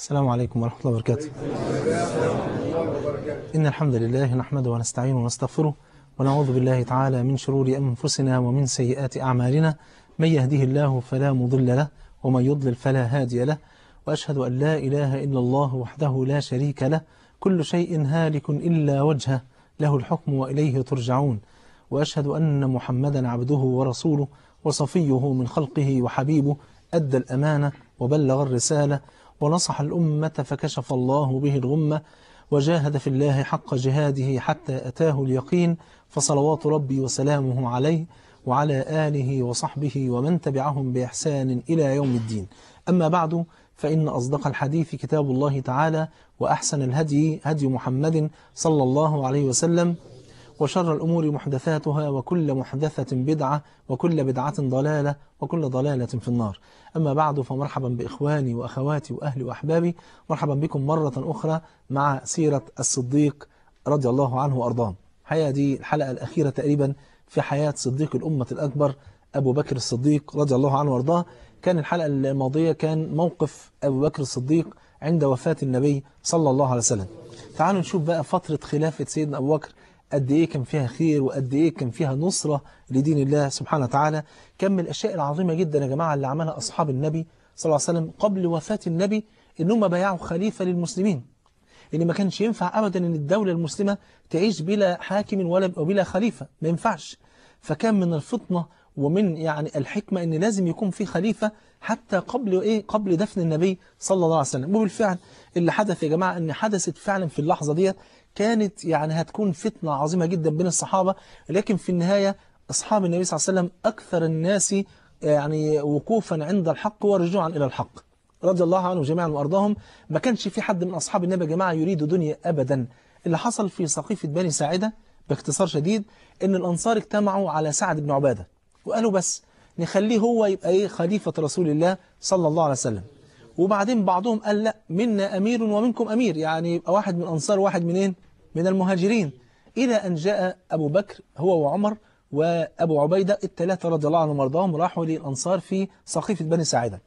السلام عليكم ورحمة الله وبركاته. إن الحمد لله نحمده ونستعينه ونستغفره ونعوذ بالله تعالى من شرور أنفسنا ومن سيئات أعمالنا. من يهده الله فلا مضل له ومن يضلل فلا هادي له، وأشهد أن لا إله إلا الله وحده لا شريك له، كل شيء هالك إلا وجهه، له الحكم وإليه ترجعون. وأشهد أن محمدا عبده ورسوله وصفيه من خلقه وحبيبه، أدى الأمانة وبلغ الرسالة ونصح الأمة فكشف الله به الغمة، وجاهد في الله حق جهاده حتى أتاه اليقين، فصلوات ربي وسلامه عليه وعلى آله وصحبه ومن تبعهم بإحسان إلى يوم الدين. أما بعد، فإن أصدق الحديث كتاب الله تعالى، وأحسن الهدي هدي محمد صلى الله عليه وسلم، وشر الأمور محدثاتها، وكل محدثة بدعة، وكل بدعة ضلالة، وكل ضلالة في النار. أما بعد، فمرحبا بإخواني وأخواتي وأهلي وأحبابي، مرحبا بكم مرة أخرى مع سيرة الصديق رضي الله عنه وأرضاه. الحقيقة دي الحلقة الأخيرة تقريبا في حياة صديق الأمة الأكبر أبو بكر الصديق رضي الله عنه وأرضاه. كان الحلقة الماضية كان موقف أبو بكر الصديق عند وفاة النبي صلى الله عليه وسلم. تعالوا نشوف بقى فترة خلافة سيدنا أبو بكر قد إيه كان فيها خير، وقد إيه كان فيها نصرة لدين الله سبحانه وتعالى. كان من الأشياء العظيمة جدا يا جماعة اللي عملها أصحاب النبي صلى الله عليه وسلم قبل وفاة النبي، إنهم بايعوا خليفة للمسلمين. إن ما كانش ينفع أبدا إن الدولة المسلمة تعيش بلا حاكم وبلا خليفة، ما ينفعش. فكان من الفطنة ومن يعني الحكمة إن لازم يكون في خليفة حتى قبل دفن النبي صلى الله عليه وسلم. وبالفعل اللي حدث يا جماعة إن حدثت فعلا في اللحظة ديت كانت يعني هتكون فتنة عظيمة جدا بين الصحابة، لكن في النهاية أصحاب النبي صلى الله عليه وسلم أكثر الناس يعني وقوفا عند الحق ورجوعا إلى الحق رضي الله عنهم جميعا وأرضاهم. ما كانش في حد من أصحاب النبي يا جماعة يريد دنيا أبدا. اللي حصل في سقيفة بني ساعدة باختصار شديد إن الأنصار اجتمعوا على سعد بن عبادة وقالوا بس نخليه هو يبقى خليفة رسول الله صلى الله عليه وسلم. وبعدين بعضهم قال لا، منا أمير ومنكم أمير، يعني يبقى واحد من الأنصار واحد منين؟ من المهاجرين. إلى أن جاء أبو بكر هو وعمر وأبو عبيدة الثلاثة رضي الله عنهم وارضاهم، راحوا للأنصار في سقيفة بني ساعدة.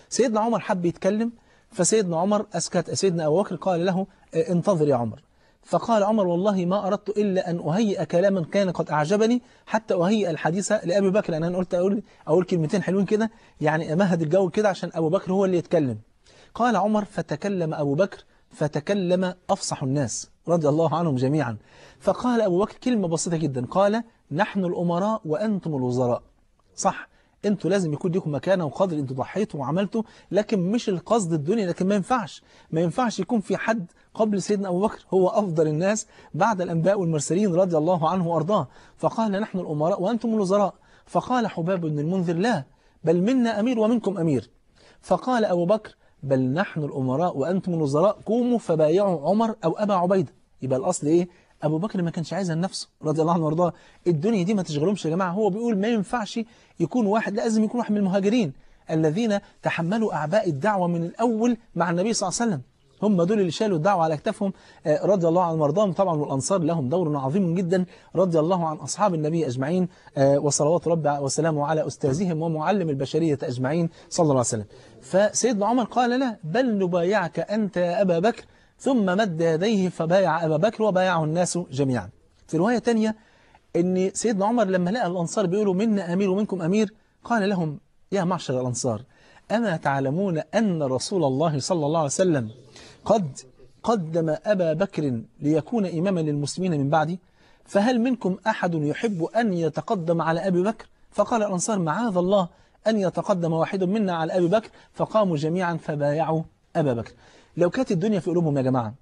سيدنا عمر حب يتكلم، فسيدنا عمر أسكت. سيدنا أبو بكر قال له انتظر يا عمر. فقال عمر والله ما أردت إلا أن أهيئ كلاما كان قد أعجبني حتى أهيئ الحديث لأبي بكر، لأن أنا قلت أقول كلمتين حلوين كده يعني أمهد الجو كده عشان أبو بكر هو اللي يتكلم. قال عمر فتكلم أبو بكر فتكلم أفصح الناس رضي الله عنهم جميعا. فقال أبو بكر كلمة بسيطة جدا، قال نحن الأمراء وأنتم الوزراء. صح، انتوا لازم يكون لكم مكانه وقدر، انتوا ضحيتوا وعملتوا، لكن مش القصد الدنيا. لكن ما ينفعش يكون في حد قبل سيدنا أبو بكر هو أفضل الناس بعد الأنبياء والمرسلين رضي الله عنه وأرضاه. فقال نحن الأمراء وأنتم الوزراء. فقال حباب بن المنذر لا، بل منا أمير ومنكم أمير. فقال أبو بكر بل نحن الأمراء وأنتم الوزراء، قوموا فبايعوا عمر أو أبا عبيدة. يبقى الأصل إيه؟ أبو بكر ما كانش عايزها لنفسه رضي الله عنه وارضاه. الدنيا دي ما تشغلهمش يا جماعة. هو بيقول ما ينفعش يكون واحد، لازم يكون واحد من المهاجرين الذين تحملوا أعباء الدعوة من الأول مع النبي صلى الله عليه وسلم. هم دول اللي شالوا الدعوة على أكتافهم رضي الله عنهم وارضاهم. طبعا والأنصار لهم دور عظيم جدا رضي الله عن أصحاب النبي أجمعين، وصلوات ربي وسلامه على أستاذهم ومعلم البشرية أجمعين صلى الله عليه وسلم. فسيدنا عمر قال لا، بل نبايعك أنت يا أبا بكر، ثم مد يديه فبايع أبا بكر وبايعه الناس جميعا. في رواية تانية أن سيدنا عمر لما لقى الأنصار بيقولوا منا أمير ومنكم أمير، قال لهم يا معشر الأنصار أما تعلمون أن رسول الله صلى الله عليه وسلم قد قدم أبا بكر ليكون إماما للمسلمين من بعدي، فهل منكم أحد يحب أن يتقدم على أبي بكر؟ فقال الأنصار معاذ الله أن يتقدم واحد منا على أبي بكر. فقاموا جميعا فبايعوا أبا بكر. لو كانت الدنيا في قلوبهم يا جماعة،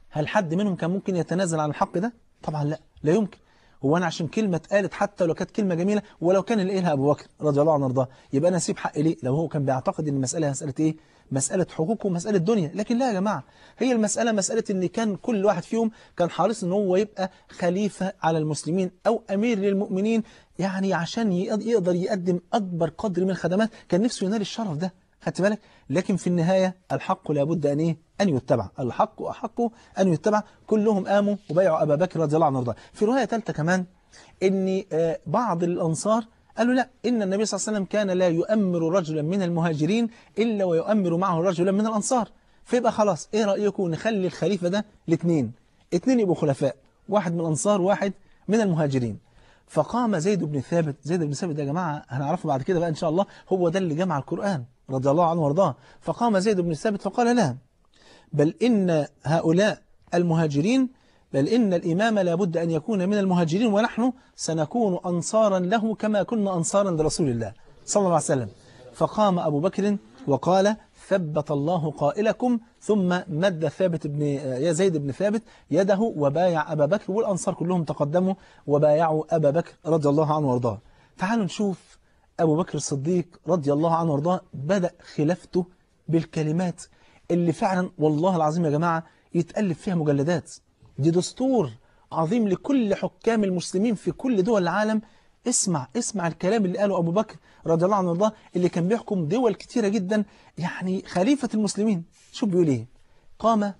هل حد منهم كان ممكن يتنازل عن الحق ده؟ طبعا لا، لا يمكن. هو أنا عشان كلمة اتقالت حتى لو كانت كلمة جميلة ولو كان اللي قالها أبو بكر رضي الله عنه وارضاه، يبقى أنا أسيب حقي ليه؟ لو هو كان بيعتقد إن المسألة مسألة إيه؟ مسألة حقوق ومسألة دنيا. لكن لا يا جماعة، هي المسألة مسألة إن كان كل واحد فيهم كان حريص إن هو يبقى خليفة على المسلمين أو أمير للمؤمنين، يعني عشان يقدر يقدم أكبر قدر من الخدمات. كان نفسه ينال الشرف ده، خدت بالك؟ لكن في النهاية الحق لابد أن إيه؟ أن يتبع. الحق أحق أن يتبع. كلهم قاموا وبايعوا أبا بكر رضي الله عنه وارضاه. في رواية ثالثة كمان إن بعض الأنصار قالوا لا، إن النبي صلى الله عليه وسلم كان لا يؤمر رجلا من المهاجرين إلا ويؤمر معه رجلا من الأنصار. فيبقى خلاص ايه رأيكم نخلي الخليفة ده الاثنين يبقوا خلفاء، واحد من الأنصار واحد من المهاجرين. فقام زيد بن ثابت. زيد بن ثابت ده يا جماعة هنعرفه بعد كده بقى إن شاء الله، هو ده اللي جمع القرآن رضي الله عنه وارضاه. فقام زيد بن ثابت فقال لا، بل إن هؤلاء المهاجرين، بل إن الإمام لابد أن يكون من المهاجرين، ونحن سنكون أنصارا له كما كنا أنصارا لرسول الله صلى الله عليه وسلم. فقام أبو بكر وقال ثبت الله قائلكم، ثم مد ثابت بن يا زيد بن ثابت يده وبايع أبا بكر، والأنصار كلهم تقدموا وبايعوا أبا بكر رضي الله عنه وارضاه. تعالوا نشوف أبو بكر الصديق رضي الله عنه وارضاه بدأ خلافته بالكلمات اللي فعلا والله العظيم يا جماعة يتألف فيها مجلدات. دي دستور عظيم لكل حكام المسلمين في كل دول العالم. اسمع الكلام اللي قاله أبو بكر رضي الله عنه وارضاه، اللي كان بيحكم دول كتيرة جدا، يعني خليفة المسلمين. شوف بيقول ايه؟ قام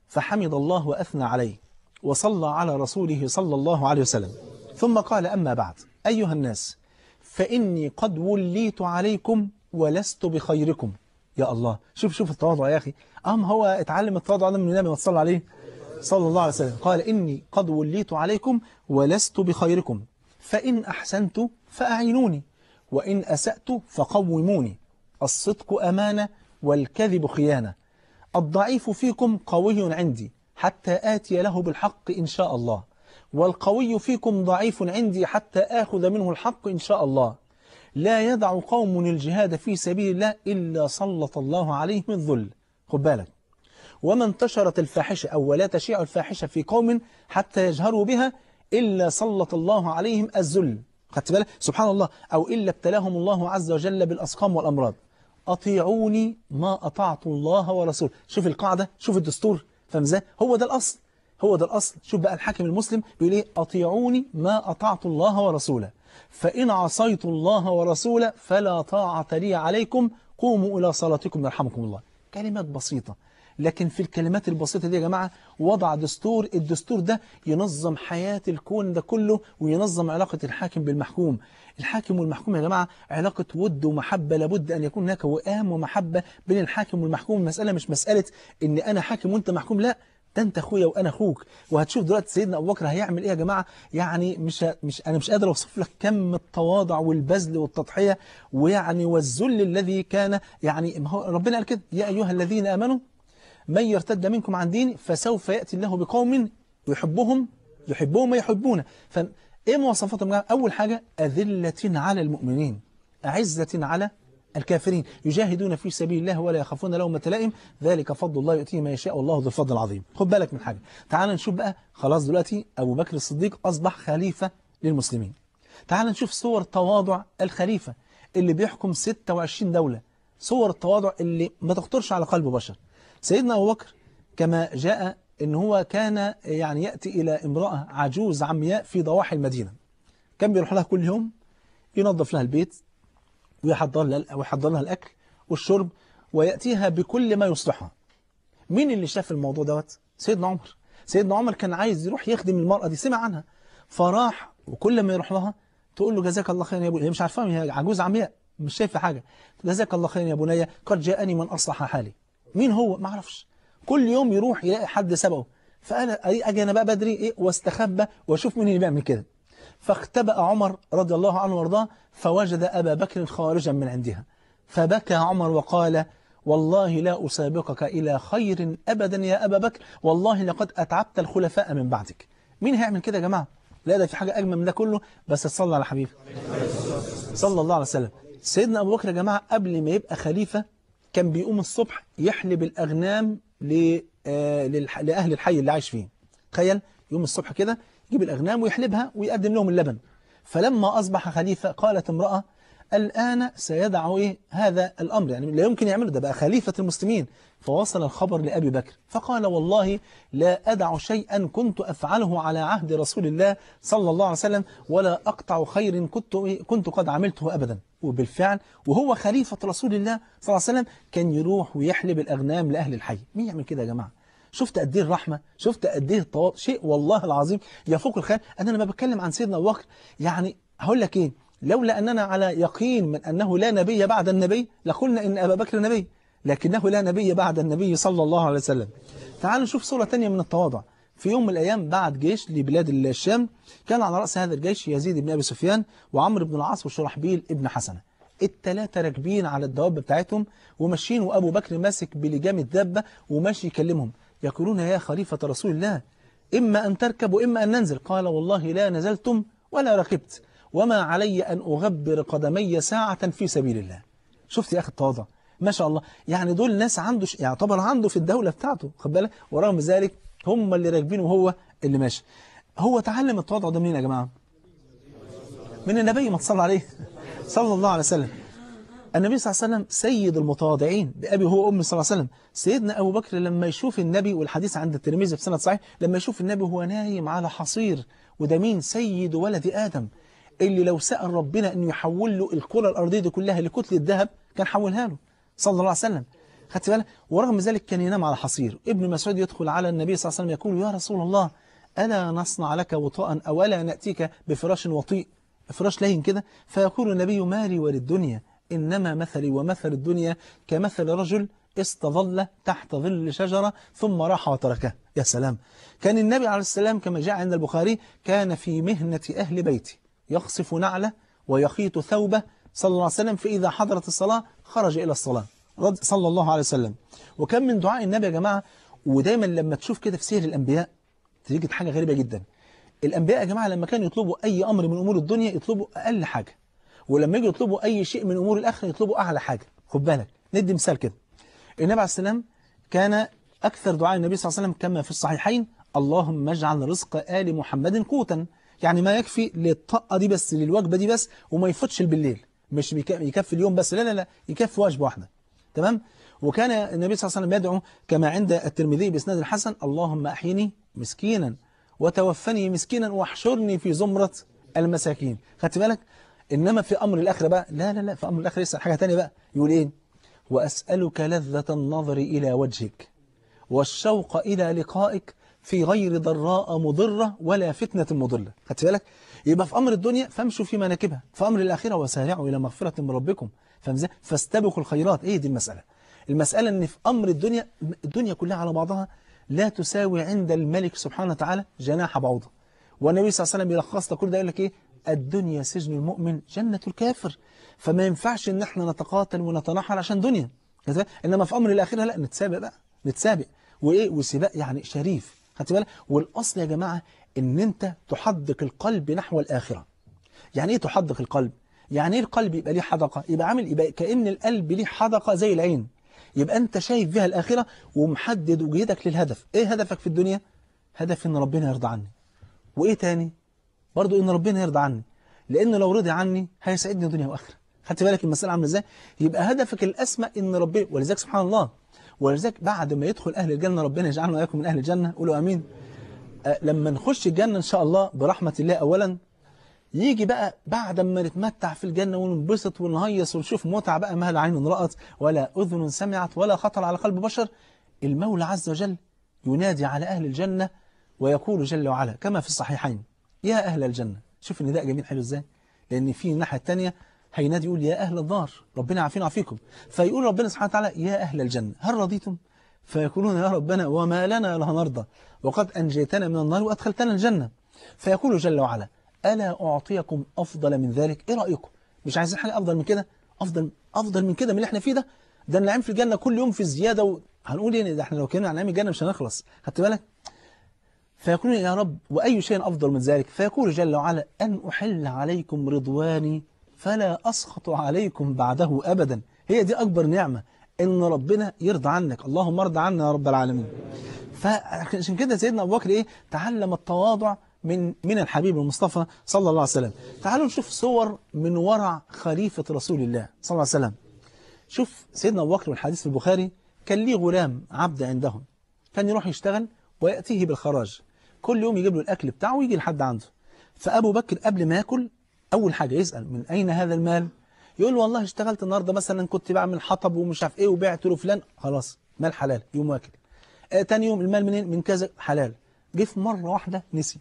فحمد الله وأثنى عليه وصلى على رسوله صلى الله عليه وسلم، ثم قال أما بعد أيها الناس، فإني قد وليت عليكم ولست بخيركم. يا الله، شوف التواضع يا أخي. هو اتعلم التواضع ده من النبي ما تصلى عليه صلى الله عليه وسلم. قال إني قد وليت عليكم ولست بخيركم، فإن أحسنت فأعينوني، وإن أسأت فقوموني. الصدق أمانة والكذب خيانة. الضعيف فيكم قوي عندي حتى آتي له بالحق إن شاء الله، والقوي فيكم ضعيف عندي حتى آخذ منه الحق إن شاء الله. لا يدع قوم الجهاد في سبيل الله إلا سلط الله عليهم الذل. خد بالك، وما انتشرت الفاحشة أو ولا تشيع الفاحشة في قوم حتى يجهروا بها إلا سلط الله عليهم الذل. خدت بالك؟ سبحان الله. أو إلا ابتلاهم الله عز وجل بالأسقام والأمراض. أطيعوني ما أطعت الله ورسوله. شوف القاعدة، شوف الدستور، فاهم ازاي؟ هو ده الأصل، هو ده الأصل. شوف بقى الحاكم المسلم بيقول ايه؟ أطيعوني ما أطعت الله ورسوله، فإن عصيت الله ورسوله فلا طاعة لي عليكم، قوموا إلى صلاتكم يرحمكم الله. كلمات بسيطة، لكن في الكلمات البسيطة دي يا جماعة وضع دستور. الدستور ده ينظم حياة الكون ده كله، وينظم علاقة الحاكم بالمحكوم. الحاكم والمحكوم يا جماعة علاقة ود ومحبة، لابد أن يكون هناك وئام ومحبة بين الحاكم والمحكوم. المسألة مش مسألة إن أنا حاكم وأنت محكوم، لا، ده أنت أخويا وأنا أخوك. وهتشوف دلوقتي سيدنا أبو بكر هيعمل إيه يا جماعة. يعني أنا مش قادر أوصف لك كم التواضع والبذل والتضحية ويعني والذل الذي كان. يعني ربنا قال كده: يا أيها الذين آمنوا من يرتد منكم عن دينه فسوف يأتي الله بقوم يحبهم ويحبونه. فإيه مواصفاتهم؟ أول حاجة أذلة على المؤمنين أعزة على الكافرين، يجاهدون في سبيل الله ولا يخافون لومة لائم، ذلك فضل الله يؤتيه من يشاء والله ذو الفضل العظيم. خد بالك من حاجة. تعال نشوف بقى، خلاص دلوقتي أبو بكر الصديق أصبح خليفة للمسلمين. تعال نشوف صور تواضع الخليفة اللي بيحكم 26 دولة، صور التواضع اللي ما تخطرش على قلب بشر. سيدنا أبو بكر كما جاء إن هو كان يعني يأتي إلى امرأة عجوز عمياء في ضواحي المدينة، كان بيروح لها كل يوم ينظف لها البيت ويحضر لها الأكل والشرب ويأتيها بكل ما يصلحها. مين اللي شاف الموضوع دوت؟ سيدنا عمر. سيدنا عمر كان عايز يروح يخدم المرأة دي، سمع عنها فراح، وكل ما يروح لها تقول له جزاك الله خيرا يا ابني. هي مش عارفة، هي عجوز عمياء مش شايفة حاجة. جزاك الله خيرا يا بني، قد جاءني من أصلح حالي. مين هو؟ ما اعرفش. كل يوم يروح يلاقي حد سبقه، فقال اجي انا بقى بدري واستخبى واشوف مين اللي بيعمل كده. فاختبأ عمر رضي الله عنه وارضاه فوجد أبا بكر خارجا من عندها، فبكى عمر وقال: والله لا أسابقك إلى خير أبدا يا أبا بكر، والله لقد أتعبت الخلفاء من بعدك. مين هيعمل كده يا جماعة؟ لا، ده في حاجة أجمل من ده كله، بس تصلى على حبيبي صلى الله عليه وسلم. سيدنا أبو بكر يا جماعة قبل ما يبقى خليفة كان بيقوم الصبح يحلب الأغنام لأهل الحي اللي عايش فيه. تخيل يوم الصبح كده يجيب الأغنام ويحلبها ويقدم لهم اللبن. فلما أصبح خليفة قالت امرأة: الآن سيدع هذا الأمر، يعني لا يمكن يعمله، ده بقى خليفة المسلمين. فوصل الخبر لأبي بكر فقال: والله لا أدع شيئا كنت أفعله على عهد رسول الله صلى الله عليه وسلم، ولا أقطع خير كنت قد عملته أبدا. وبالفعل وهو خليفة رسول الله صلى الله عليه وسلم كان يروح ويحلب الأغنام لأهل الحي. مين يعمل كده يا جماعة؟ شفت قد ايه الرحمة، شفت قد ايه التواضع، شيء والله العظيم يفوق الخيال. أنا لما بتكلم عن سيدنا أبو بكر يعني هقول لك ايه، لولا أننا على يقين من أنه لا نبي بعد النبي لقلنا إن أبا بكر نبي. لكنه لا نبي بعد النبي صلى الله عليه وسلم. تعالوا نشوف صورة تانية من التواضع. في يوم من الأيام بعت جيش لبلاد الشام، كان على رأس هذا الجيش يزيد بن أبي سفيان وعمرو بن العاص وشرحبيل ابن حسنة. الثلاثة راكبين على الدواب بتاعتهم وماشيين، وأبو بكر ماسك بلجام الدابة وماشي يكلمهم، يقولون يا خليفة رسول الله إما أن تركب وإما أن ننزل. قال والله لا نزلتم ولا ركبت، وما علي أن أغبر قدمي ساعة في سبيل الله. شفت يا أخي التواضع، ما شاء الله. يعني دول ناس عنده يعتبر عنده في الدولة بتاعته، خد بالك، ورغم ذلك هم اللي راكبين وهو اللي ماشي. هو تعلم التواضع ده منين يا جماعة؟ من النبي، ما تصلى عليه صلى الله عليه وسلم. النبي صلى الله عليه وسلم سيد المتواضعين بأبي هو وأمي صلى الله عليه وسلم. سيدنا أبو بكر لما يشوف النبي، والحديث عند الترمذي في سند صحيح، لما يشوف النبي وهو نايم على حصير، وده مين؟ سيد ولد آدم، اللي لو سأل ربنا أن يحول له الكرة الأرضية دي كلها لكتلة ذهب كان حولها له صلى الله عليه وسلم. خدت بالك؟ ورغم ذلك كان ينام على حصير. ابن مسعود يدخل على النبي صلى الله عليه وسلم يقول يا رسول الله ألا نصنع لك وطاء أولا نأتيك بفراش وطيء، فراش لين كده؟ فيقول النبي مالي وللدنيا إنما مثلي ومثل الدنيا كمثل رجل استظل تحت ظل شجرة ثم راح وتركها. يا سلام. كان النبي عليه السلام كما جاء عند البخاري كان في مهنة أهل بيته، يخصف نعله ويخيط ثوبه صلى الله عليه وسلم، فإذا حضرت الصلاة خرج إلى الصلاة صلى الله عليه وسلم. وكان من دعاء النبي يا جماعة، ودايما لما تشوف كده في سير الأنبياء تجد حاجة غريبة جدا. الأنبياء يا جماعة لما كانوا يطلبوا أي أمر من أمور الدنيا يطلبوا أقل حاجة، ولما يجوا يطلبوا أي شيء من أمور الآخرة يطلبوا أعلى حاجة. خد بالك، ندي مثال كده. النبي عليه السلام كان أكثر دعاء النبي صلى الله عليه وسلم كما في الصحيحين اللهم اجعل رزق آل محمد قوتا، يعني ما يكفي للطاقة دي بس، للوجبة دي بس، وما يفوتش بالليل، مش يكفي اليوم بس، لا لا لا، يكفي وجبة واحدة. تمام. وكان النبي صلى الله عليه وسلم يدعو كما عند الترمذي بإسناد الحسن اللهم أحيني مسكينا وتوفني مسكينا واحشرني في زمرة المساكين. خدت بالك؟ إنما في أمر الآخرة بقى لا لا لا، في أمر الآخرة يسأل حاجة تانية بقى، يقول إيه؟ وأسألك لذة النظر إلى وجهك والشوق إلى لقائك في غير ضراء مضرة ولا فتنة مضلة. خدت بالك؟ يبقى في أمر الدنيا فامشوا في مناكبها، في أمر الآخرة وسارعوا إلى مغفرة من ربكم فاستبقوا الخيرات. إيه دي المسألة؟ المسألة أن في أمر الدنيا، الدنيا كلها على بعضها لا تساوي عند الملك سبحانه وتعالى جناح بعوضة. والنبي صلى الله عليه وسلم يلخص كل ده يقول لك إيه؟ الدنيا سجن المؤمن جنة الكافر. فما ينفعش ان احنا نتقاتل ونتنحر عشان دنيا، انما في امر الاخره لا، نتسابق بقى، نتسابق. وايه؟ وسباق يعني شريف. خدت بالك؟ والاصل يا جماعه ان انت تحدق القلب نحو الاخره. يعني ايه تحدق القلب؟ يعني ايه القلب يبقى ليه حدقه؟ يبقى كأن القلب ليه حدقه زي العين، يبقى انت شايف بها الاخره ومحدد وجهتك للهدف. ايه هدفك في الدنيا؟ هدف ان ربنا يرضى عني. وايه تاني؟ برضو ان ربنا يرضى عني، لان لو رضي عني هيسعدني دنيا واخره. خدت بالك المساله عامله ازاي؟ يبقى هدفك الاسمى ان ربنا، ولذلك سبحان الله، ولذلك بعد ما يدخل اهل الجنه، ربنا يجعلنا واياكم من اهل الجنه، قولوا امين. لما نخش الجنه ان شاء الله برحمه الله اولا، يجي بقى بعد ما نتمتع في الجنه وننبسط ونهيص ونشوف متعه بقى ما لا عين رأت ولا اذن سمعت ولا خطر على قلب بشر، المولى عز وجل ينادي على اهل الجنه ويقول جل وعلا كما في الصحيحين يا أهل الجنة. شوف النداء جميل حلو ازاي، لأن في الناحية الثانية هينادي يقول يا أهل النار، ربنا عافينا وعافيكم. فيقول ربنا سبحانه وتعالى يا أهل الجنة هل رضيتم؟ فيقولون يا ربنا وما لنا لا نرضى وقد أنجيتنا من النار وأدخلتنا الجنة. فيقول جل وعلا ألا أعطيكم أفضل من ذلك؟ إيه رأيكم؟ مش عايزين حاجة أفضل من كده؟ أفضل من كده من اللي احنا فيه ده؟ ده النعيم في الجنة كل يوم في زيادة هنقول ايه ده؟ احنا لو كنا عن نعيم الجنة مش هنخلص. خدت بالك؟ فيقولون يا رب وأي شيء أفضل من ذلك؟ فيقول جل وعلا أن أحل عليكم رضواني فلا أسخط عليكم بعده أبدا. هي دي أكبر نعمة، إن ربنا يرضى عنك. اللهم ارضى عنا يا رب العالمين. فعشان كده سيدنا أبو بكر تعلم التواضع من الحبيب المصطفى صلى الله عليه وسلم. تعالوا نشوف صور من ورع خليفة رسول الله صلى الله عليه وسلم. شوف سيدنا أبو بكر، والحديث في البخاري، كان ليه غلام عبد عندهم، كان يروح يشتغل ويأتيه بالخراج، كل يوم يجيب له الأكل بتاعه ويجي لحد عنده. فأبو بكر قبل ما يأكل أول حاجة يسأل من أين هذا المال؟ يقول له والله اشتغلت النهاردة مثلا كنت بعمل حطب ومش عارف إيه وبعت له فلان، خلاص مال حلال، يوم واكل. تاني يوم المال منين؟ من كذا، حلال. جه في مرة واحدة نسي.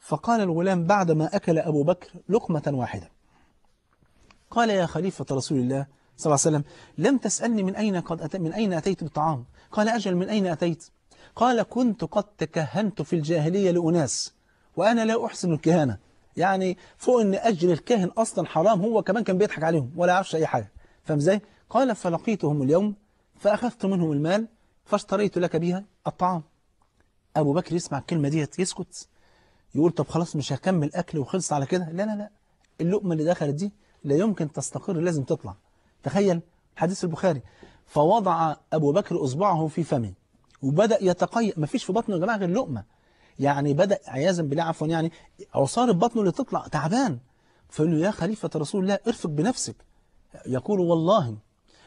فقال الغلام بعد ما أكل أبو بكر لقمة واحدة، قال يا خليفة رسول الله صلى الله عليه وسلم: لم تسألني من أين أتيت بالطعام؟ قال: أجل، من أين أتيت؟ قال: كنت قد تكهنت في الجاهلية لأناس وأنا لا أحسن الكهانة. يعني فوق أن أجر الكاهن أصلا حرام، هو كمان كان بيضحك عليهم ولا يعرفش أي حاجة. فاهم ازاي؟ قال: فلقيتهم اليوم فأخذت منهم المال فاشتريت لك بها الطعام. أبو بكر يسمع الكلمة ديت يسكت، يقول: طب خلاص مش هكمل أكل وخلص على كده. لا لا لا، اللقمة اللي دخلت دي لا يمكن تستقر، لازم تطلع. تخيل حديث البخاري: فوضع أبو بكر إصبعه في فمه وبدأ يتقيأ، ما فيش في بطنه يا جماعة غير لقمة. يعني بدأ عياذا بالله، عفوا، يعني عصارة بطنه اللي تطلع، تعبان. فقال له: يا خليفة رسول الله ارفق بنفسك. يقول: والله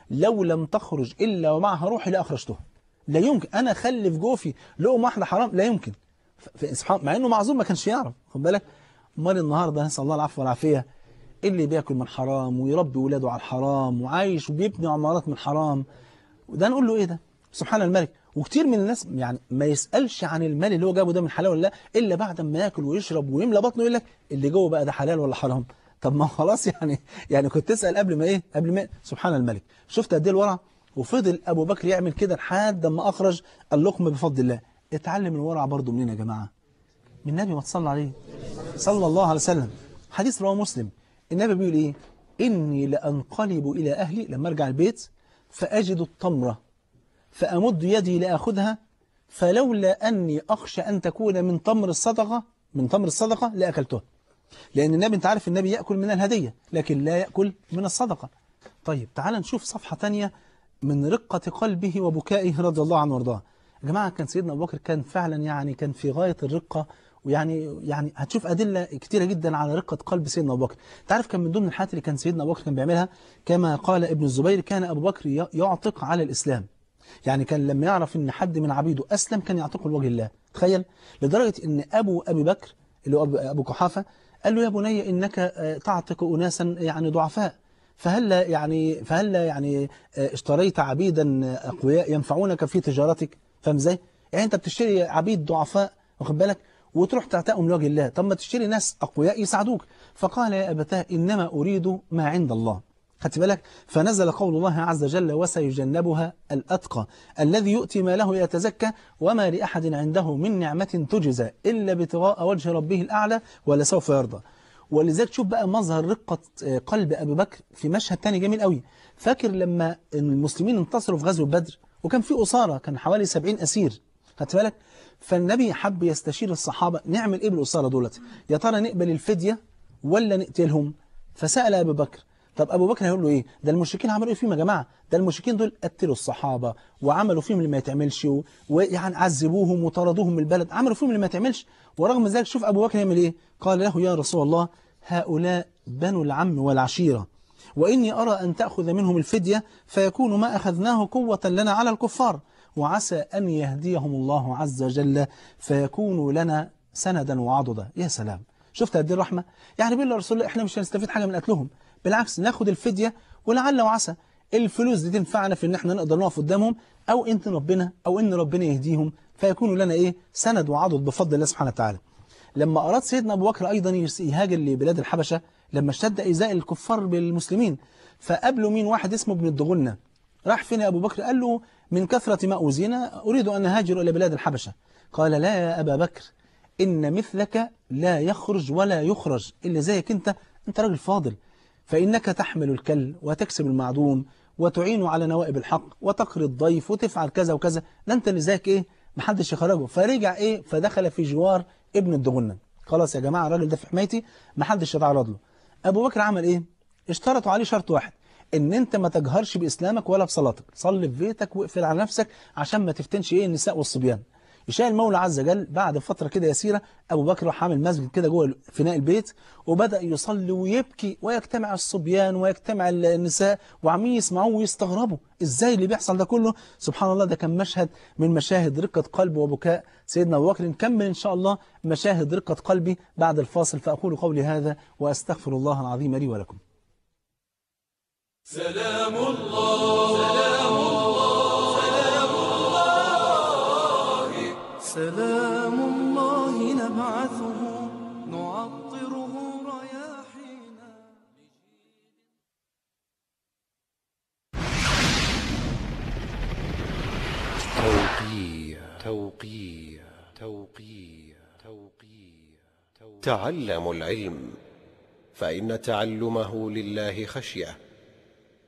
لو لم تخرج إلا ومعها روحي لأخرجتها. لا يمكن أنا أخلي في جوفي لقمة واحدة حرام، لا يمكن. سبحان، مع إنه معذور ما كانش يعرف، خد بالك. أمال النهارده نسأل الله العفو والعافية، اللي بياكل من حرام ويربي ولاده على الحرام وعايش وبيبني عمارات من حرام، وده نقول له إيه ده؟ سبحان الملك. وكتير من الناس يعني ما يسألش عن المال اللي هو جابه ده من حلال ولا لا، إلا بعد ما ياكل ويشرب ويملى بطنه يقول لك اللي جوه بقى ده حلال ولا حرام. طب ما خلاص يعني كنت تسأل قبل ما إيه؟ قبل ما. سبحان الملك. شفت قد إيه الورع؟ وفضل أبو بكر يعمل كده لحد ما أخرج اللقمة بفضل الله. اتعلم الورع برضه منين يا جماعة؟ من النبي، ما تصلى عليه صلى الله عليه وسلم. حديث رواه مسلم، النبي بيقول إيه؟ إني لأنقلب إلى أهلي، لما أرجع البيت فأجد التمرة فأمد يدي لأخذها، فلولا أني أخشى أن تكون من تمر الصدقة لأكلتها. لأن النبي، أنت عارف، النبي يأكل من الهدية لكن لا يأكل من الصدقة. طيب تعال نشوف صفحة تانية من رقة قلبه وبكائه رضي الله عنه وارضاه. يا جماعة كان سيدنا أبو بكر كان فعلا يعني كان في غاية الرقة، ويعني هتشوف أدلة كتيرة جدا على رقة قلب سيدنا أبو بكر. تعرف كان من ضمن الحاجات اللي كان سيدنا أبو بكر كان بيعملها، كما قال ابن الزبير: كان أبو بكر يعتق على الإسلام. يعني كان لما يعرف ان حد من عبيده أسلم كان يعتقه لوجه الله. تخيل، لدرجة ان أبي بكر اللي هو أبو قحافة قال له: يا بني إنك تعتق أناسا يعني ضعفاء، فهل اشتريت عبيدا أقوياء ينفعونك في تجارتك؟ فاهم ازاي؟ يعني أنت بتشتري عبيد ضعفاء، واخد بالك، وتروح تعتقهم لوجه الله، طب ما تشتري ناس أقوياء يساعدوك. فقال: يا أبتاه إنما أريد ما عند الله. خدت بالك؟ فنزل قول الله عز وجل: وسيجنبها الأتقى الذي يؤتي ماله يتزكى وما لأحد عنده من نعمة تجزى إلا ابتغاء وجه ربه الأعلى ولسوف يرضى. ولذلك شوف بقى مظهر رقة قلب أبي بكر في مشهد تاني جميل قوي. فاكر لما المسلمين انتصروا في غزوة بدر وكان في أسارة، كان حوالي 70 أسير، خدت بالك؟ فالنبي حب يستشير الصحابة: نعمل إيه بالأسارة دولت؟ يا ترى نقبل الفدية ولا نقتلهم؟ فسأل أبي بكر. طب أبو بكر هيقول له إيه؟ ده المشركين عملوا إيه فيهم يا جماعة؟ ده المشركين دول قتلوا الصحابة وعملوا فيهم اللي ما يتعملش، ويعني عذبوهم وطردوهم من البلد، عملوا فيهم اللي ما يتعملش. ورغم ذلك شوف أبو بكر يعمل إيه؟ قال له: يا رسول الله، هؤلاء بنو العم والعشيرة، وإني أرى أن تأخذ منهم الفدية فيكون ما أخذناه قوة لنا على الكفار، وعسى أن يهديهم الله عز وجل فيكونوا لنا سندا وعضدا. يا سلام، شفت قد ايه الرحمة؟ يعني بيقول له رسول الله: احنا مش هنستفيد حاجة من قتلهم، بالعكس ناخد الفدية ولعل وعسى الفلوس دي تنفعنا في ان احنا نقدر نقف قدامهم، او ان ربنا يهديهم فيكونوا لنا ايه؟ سند وعضد بفضل الله سبحانه وتعالى. لما أراد سيدنا أبو بكر أيضا يهاجر لبلاد الحبشة، لما اشتد إيذاء الكفار بالمسلمين، فقابله مين؟ واحد اسمه ابن الدغنة. راح فين يا أبو بكر؟ قال له: من كثرة ما أوذينا أريد أن أهاجر إلى بلاد الحبشة. قال: لا يا أبا بكر، إن مثلك لا يخرج ولا يخرج، إلا زيك أنت راجل فاضل، فإنك تحمل الكل وتكسب المعدوم وتعين على نوائب الحق وتقري الضيف وتفعل كذا وكذا، لا أنت اللي زيك إيه؟ محدش يخرجه. فرجع إيه؟ فدخل في جوار ابن الدغنة. خلاص يا جماعة الراجل ده في حمايتي، محدش يتعرض له. أبو بكر عمل إيه؟ اشترطوا عليه شرط واحد: إن أنت ما تجهرش بإسلامك ولا بصلاتك، صلي في بيتك واقفل على نفسك عشان ما تفتنش إيه؟ النساء والصبيان. يشاء المولى عز وجل بعد فترة كده يسيرة، أبو بكر راح عامل مسجد كده جوه فناء البيت، وبدأ يصلي ويبكي، ويجتمع الصبيان ويجتمع النساء وعمين يسمعوه ويستغربوا إزاي اللي بيحصل ده كله. سبحان الله، ده كان مشهد من مشاهد رقة قلب وبكاء سيدنا أبو بكر. نكمل إن شاء الله مشاهد رقة قلبي بعد الفاصل، فأقول قولي هذا وأستغفر الله العظيم لي ولكم. سلام الله، سلام الله، سلام الله نبعثه نعطره رياحينا. تعلموا العلم، فإن تعلمه لله خشية،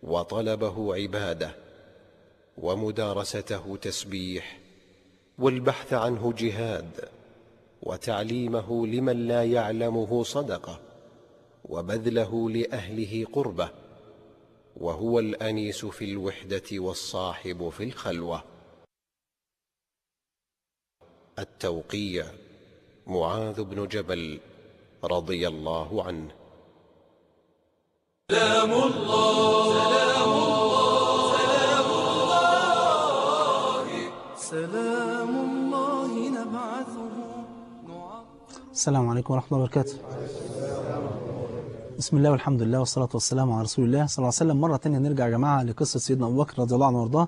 وطلبه عبادة، ومدارسته تسبيح، والبحث عنه جهاد، وتعليمه لمن لا يعلمه صدقة، وبذله لأهله قربة، وهو الأنيس في الوحدة والصاحب في الخلوة. التوقيع معاذ بن جبل رضي الله عنه. سلام الله سلام الله سلام الله نبعثه. السلام عليكم ورحمة الله وبركاته. بسم الله والحمد لله والصلاة والسلام على رسول الله صلى الله عليه وسلم. مرة تانية نرجع يا جماعة لقصة سيدنا أبو بكر رضي الله عنه وارضاه.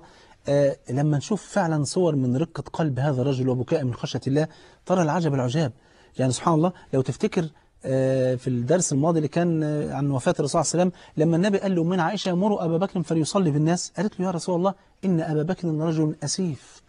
لما نشوف فعلا صور من رقة قلب هذا الرجل وبكاء من خشية الله، ترى العجب العجاب. يعني سبحان الله، لو تفتكر في الدرس الماضي اللي كان عن وفاة الرسول صلى الله عليه وسلم، لما النبي قال له من عائشة مروا أبا بكر فليصلي بالناس، قالت له يا رسول الله إن أبا بكر رجل أسيف،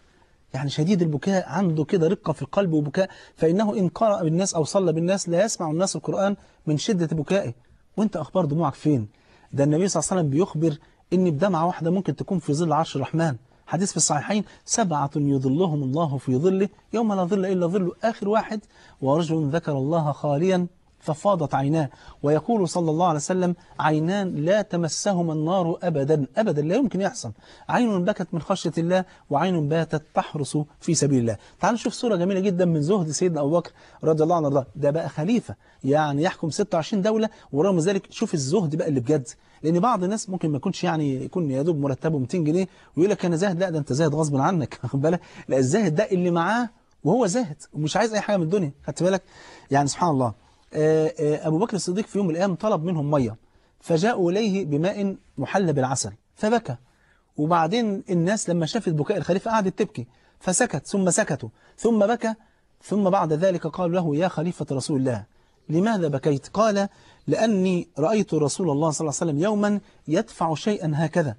يعني شديد البكاء، عنده كده رقة في القلب وبكاء، فإنه إن قرأ بالناس أو صلى بالناس لا يسمع الناس القرآن من شدة بكائه. وانت أخبار دموعك فين؟ ده النبي صلى الله عليه وسلم بيخبر إن بدمعة واحدة ممكن تكون في ظل عرش الرحمن. حديث في الصحيحين: 7 يظلهم الله في ظله يوم لا ظل إلا ظله. آخر واحد: ورجل ذكر الله خاليا ففاضت عيناه، ويقول صلى الله عليه وسلم: عينان لا تمسهما النار أبدا أبدا، لا يمكن يحصل. عين بكت من خشية الله، وعين باتت تحرس في سبيل الله. تعالوا نشوف صورة جميلة جدا من زهد سيدنا أبو بكر رضي الله عنه وارضاه. ده بقى خليفة يعني يحكم 26 دولة، ورغم ذلك شوف الزهد بقى اللي بجد. لأن بعض الناس ممكن ما يكونش يعني يكون يا دوب مرتبه 200 جنيه ويقول لك أنا زاهد. لا، ده أنت زاهد غصب عنك، واخد بالك؟ لا، الزاهد ده اللي معاه وهو زاهد ومش عايز أي حاجة من الدنيا، خدت بالك؟ يعني سبحان الله. أبو بكر الصديق في يوم من الأيام طلب منهم مية، فجاءوا إليه بماء محلى بالعسل فبكى. وبعدين الناس لما شافت بكاء الخليفة قعدت تبكي، فسكت ثم سكتوا ثم بكى. ثم بعد ذلك قالوا له: يا خليفة رسول الله لماذا بكيت؟ قال: لأني رأيت رسول الله صلى الله عليه وسلم يوما يدفع شيئا هكذا،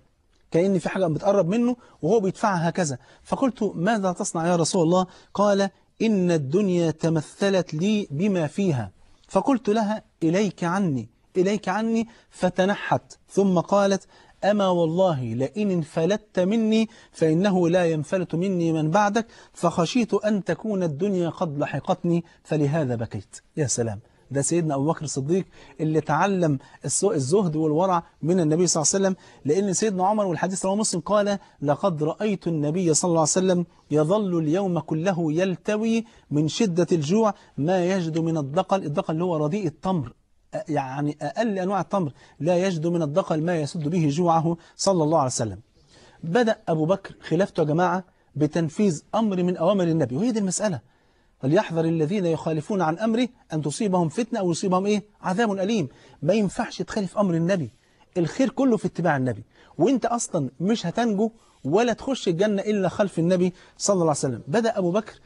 كأن في حاجة بتقرب منه وهو بيدفعها هكذا. فقلت: ماذا تصنع يا رسول الله؟ قال: إن الدنيا تمثلت لي بما فيها. فقلت لها: إليك عني إليك عني. فتنحت ثم قالت: أما والله لئن انفلت مني فإنه لا ينفلت مني من بعدك، فخشيت أن تكون الدنيا قد لحقتني فلهذا بكيت. يا سلام، ده سيدنا أبو بكر الصديق اللي تعلم الزهد والورع من النبي صلى الله عليه وسلم. لأن سيدنا عمر، والحديث رواه مسلم، قال: لقد رأيت النبي صلى الله عليه وسلم يظل اليوم كله يلتوي من شدة الجوع ما يجد من الدقل. الدقل اللي هو رديء التمر، يعني أقل أنواع التمر، لا يجد من الدقل ما يسد به جوعه صلى الله عليه وسلم. بدأ أبو بكر خلافته يا جماعة بتنفيذ أمر من أوامر النبي، وهي دي المسألة: فليحذر الذين يخالفون عن أمره أن تصيبهم فتنة أو يصيبهم عذاب أليم. ما ينفعش تخالف أمر النبي، الخير كله في اتباع النبي، وانت أصلا مش هتنجو ولا تخش الجنة إلا خلف النبي صلى الله عليه وسلم. بدأ أبو بكر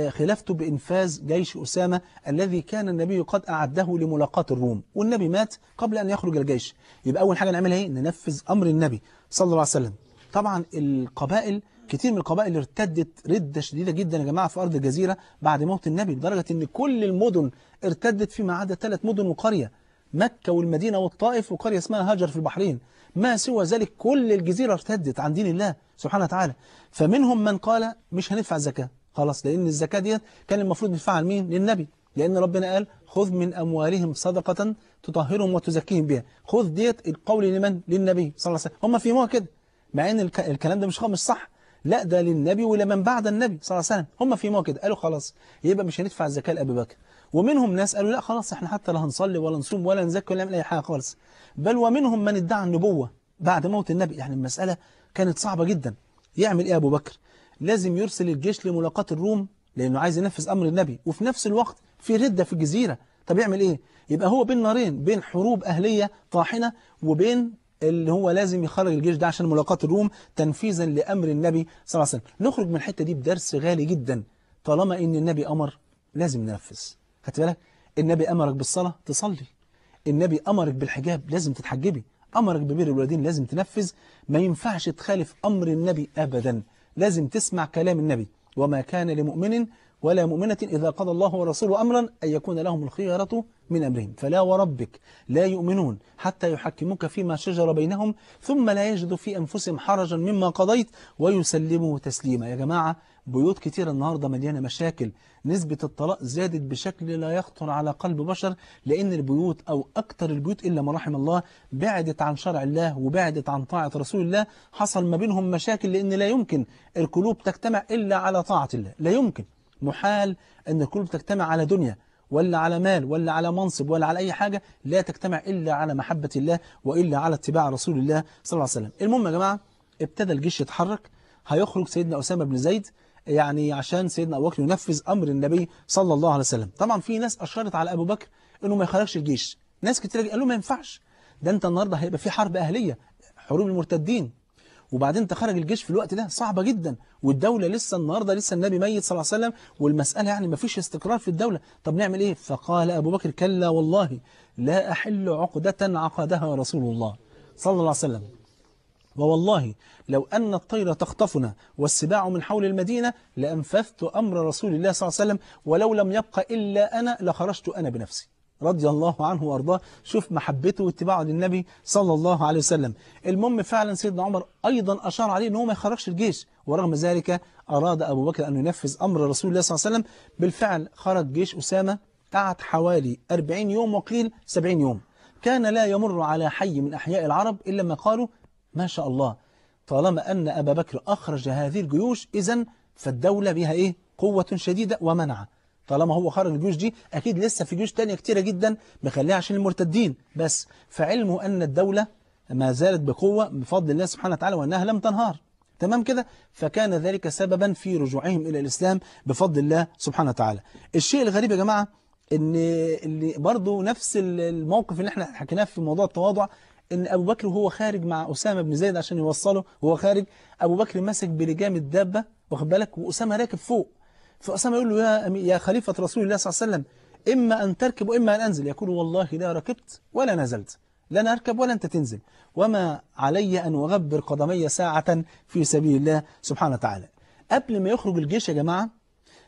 خلافته بإنفاذ جيش أسامة الذي كان النبي قد أعده لملاقاة الروم، والنبي مات قبل أن يخرج الجيش. يبقى أول حاجة نعملها ننفذ أمر النبي صلى الله عليه وسلم. طبعا القبائل، كتير من القبائل ارتدت ردة شديدة جدا يا جماعة في أرض الجزيرة بعد موت النبي، لدرجة أن كل المدن ارتدت فيما عدا 3 مدن وقرية: مكة والمدينة والطائف وقرية اسمها هاجر في البحرين. ما سوى ذلك كل الجزيرة ارتدت عن دين الله سبحانه وتعالى. فمنهم من قال مش هندفع الزكاة خلاص، لأن الزكاة ديت كان المفروض ندفعها لمين؟ للنبي، لأن ربنا قال: خذ من أموالهم صدقة تطهرهم وتزكيهم بها. خذ ديت القول لمن؟ للنبي صلى الله عليه وسلم. هم فهموها كده، مع ان الكلام ده مش صح، لا ده للنبي ولمن بعد النبي صلى الله عليه وسلم. هم فهموها كده، قالوا خلاص يبقى مش هندفع الزكاة لأبي بكر. ومنهم ناس قالوا لا خلاص احنا حتى لا هنصلي ولا نصوم ولا نزكي ولا نعمل أي حاجة خالص. بل ومنهم من ادعى النبوة بعد موت النبي. يعني المسألة كانت صعبة جدا. يعمل ايه أبو بكر؟ لازم يرسل الجيش لملاقاة الروم لأنه عايز ينفذ أمر النبي، وفي نفس الوقت في ردة في الجزيرة. طب يعمل ايه؟ يبقى هو بين نارين، بين حروب أهلية طاحنة وبين اللي هو لازم يخرج الجيش ده عشان ملاقاة الروم تنفيذا لأمر النبي صلى الله عليه وسلم. نخرج من الحتة دي بدرس غالي جدا: طالما ان النبي أمر لازم ننفذ. خدت بالك؟ النبي أمرك بالصلاة تصلي، النبي أمرك بالحجاب لازم تتحجبي، أمرك ببر الوالدين لازم تنفذ. ما ينفعش تخالف أمر النبي أبدا. لازم تسمع كلام النبي. وما كان لمؤمن ولا مؤمنة إذا قضى الله ورسوله أمرا أن يكون لهم الخيرة من أمرهم. فلا وربك لا يؤمنون حتى يحكموك فيما شجر بينهم ثم لا يجدوا في أنفسهم حرجا مما قضيت ويسلموا تسليما. يا جماعة بيوت كتير النهاردة مليانة مشاكل، نسبة الطلاق زادت بشكل لا يخطر على قلب بشر، لأن البيوت أو أكتر البيوت إلا ما رحم الله بعدت عن شرع الله وبعدت عن طاعة رسول الله. حصل ما بينهم مشاكل، لأن لا يمكن القلوب تجتمع إلا على طاعة الله، لا يمكن، محال أن القلوب تجتمع على دنيا ولا على مال ولا على منصب ولا على أي حاجة، لا تجتمع إلا على محبة الله وإلا على اتباع رسول الله صلى الله عليه وسلم. المهم يا جماعة ابتدى الجيش يتحرك، هيخرج سيدنا أسامة بن زيد يعني عشان سيدنا أبو بكر ينفذ أمر النبي صلى الله عليه وسلم. طبعا في ناس أشارت على أبو بكر إنه ما يخرجش الجيش، ناس كتير قالوا ما ينفعش، ده أنت النهاردة هيبقى في حرب أهلية، حروب المرتدين، وبعدين تخرج الجيش في الوقت ده صعبة جدا، والدولة لسه النهاردة لسه النبي ميت صلى الله عليه وسلم، والمسألة يعني ما فيش استقرار في الدولة، طب نعمل إيه؟ فقال أبو بكر كلا والله لا أحل عقدة عقدها رسول الله صلى الله عليه وسلم، ووالله لو أن الطير تخطفنا والسباع من حول المدينة لأنفذت أمر رسول الله صلى الله عليه وسلم، ولو لم يبق إلا أنا لخرجت أنا بنفسي رضي الله عنه وأرضاه. شوف محبته واتباعه للنبي صلى الله عليه وسلم. المهم فعلا سيدنا عمر أيضا أشار عليه أنه ما يخرجش الجيش، ورغم ذلك أراد أبو بكر أن ينفذ أمر رسول الله صلى الله عليه وسلم. بالفعل خرج جيش أسامة، قعد حوالي 40 يوم وقيل 70 يوم، كان لا يمر على حي من أحياء العرب إلا ما قالوا ما شاء الله، طالما أن أبا بكر أخرج هذه الجيوش إذن فالدولة بها إيه؟ قوة شديدة ومنعة. طالما هو خرج الجيوش دي أكيد لسه في جيوش تانية كتيرة جدا مخليها عشان المرتدين بس، فعلمه أن الدولة ما زالت بقوة بفضل الله سبحانه وتعالى وأنها لم تنهار. تمام كده؟ فكان ذلك سببا في رجوعهم إلى الإسلام بفضل الله سبحانه وتعالى. الشيء الغريب يا جماعة إن اللي برضو نفس الموقف اللي احنا حكيناه في موضوع التواضع، إن أبو بكر وهو خارج مع أسامة بن زيد عشان يوصله وهو خارج، أبو بكر ماسك بلجام الدابة واخد بالك، وأسامة راكب فوق، فأسامة يقول له يا خليفة رسول الله صلى الله عليه وسلم إما أن تركب وإما أن أنزل، يقول والله لا ركبت ولا نزلت، لا أنا أركب ولا أنت تنزل، وما علي أن أغبر قدمي ساعة في سبيل الله سبحانه وتعالى. قبل ما يخرج الجيش يا جماعة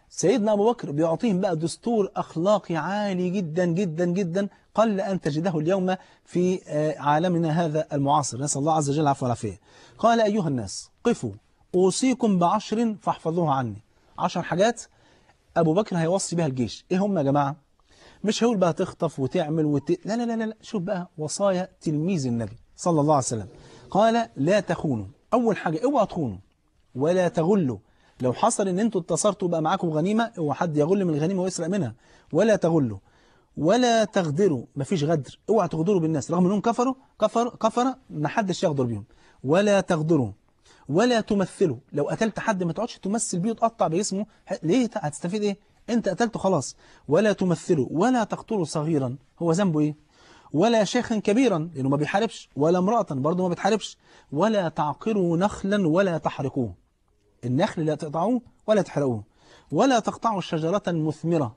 سيدنا أبو بكر بيعطيهم بقى دستور أخلاقي عالي جدا جدا جدا، قل أن تجده اليوم في عالمنا هذا المعاصر، نسأل الله عز وجل العفو والعافية. قال أيها الناس قفوا أوصيكم ب10 فاحفظوها عني. 10 حاجات أبو بكر هيوصي بها الجيش. إيه هم يا جماعة؟ مش هيقول بقى تخطف وتعمل لا لا لا لا، شوف بقى وصايا تلميذ النبي صلى الله عليه وسلم. قال لا تخونوا، أول حاجة اوعوا تخونوا، ولا تغلوا، لو حصل ان انتوا انتصرتوا بقى معاكم غنيمة اوعى حد يغل من الغنيمة ويسرق منها، ولا تغلوا، ولا تغدروا، مفيش غدر، اوعى تغدروا بالناس رغم انهم كفر ما حدش يغدر بيهم، ولا تغدروا، ولا تمثلوا، لو قتلت حد ما تقعدش تمثل بيه وتقطع باسمه، ليه؟ هتستفيد ايه؟ انت قتلته خلاص. ولا تمثلوا، ولا تقتلوا صغيرا، هو ذنبه ايه؟ ولا شيخا كبيرا لانه ما بيحاربش، ولا امرأة برضه ما بتحاربش، ولا تعقروا نخلا ولا تحرقوه، النخل لا تقطعوه ولا تحرقوه، ولا تقطعوا شجرة مثمرة،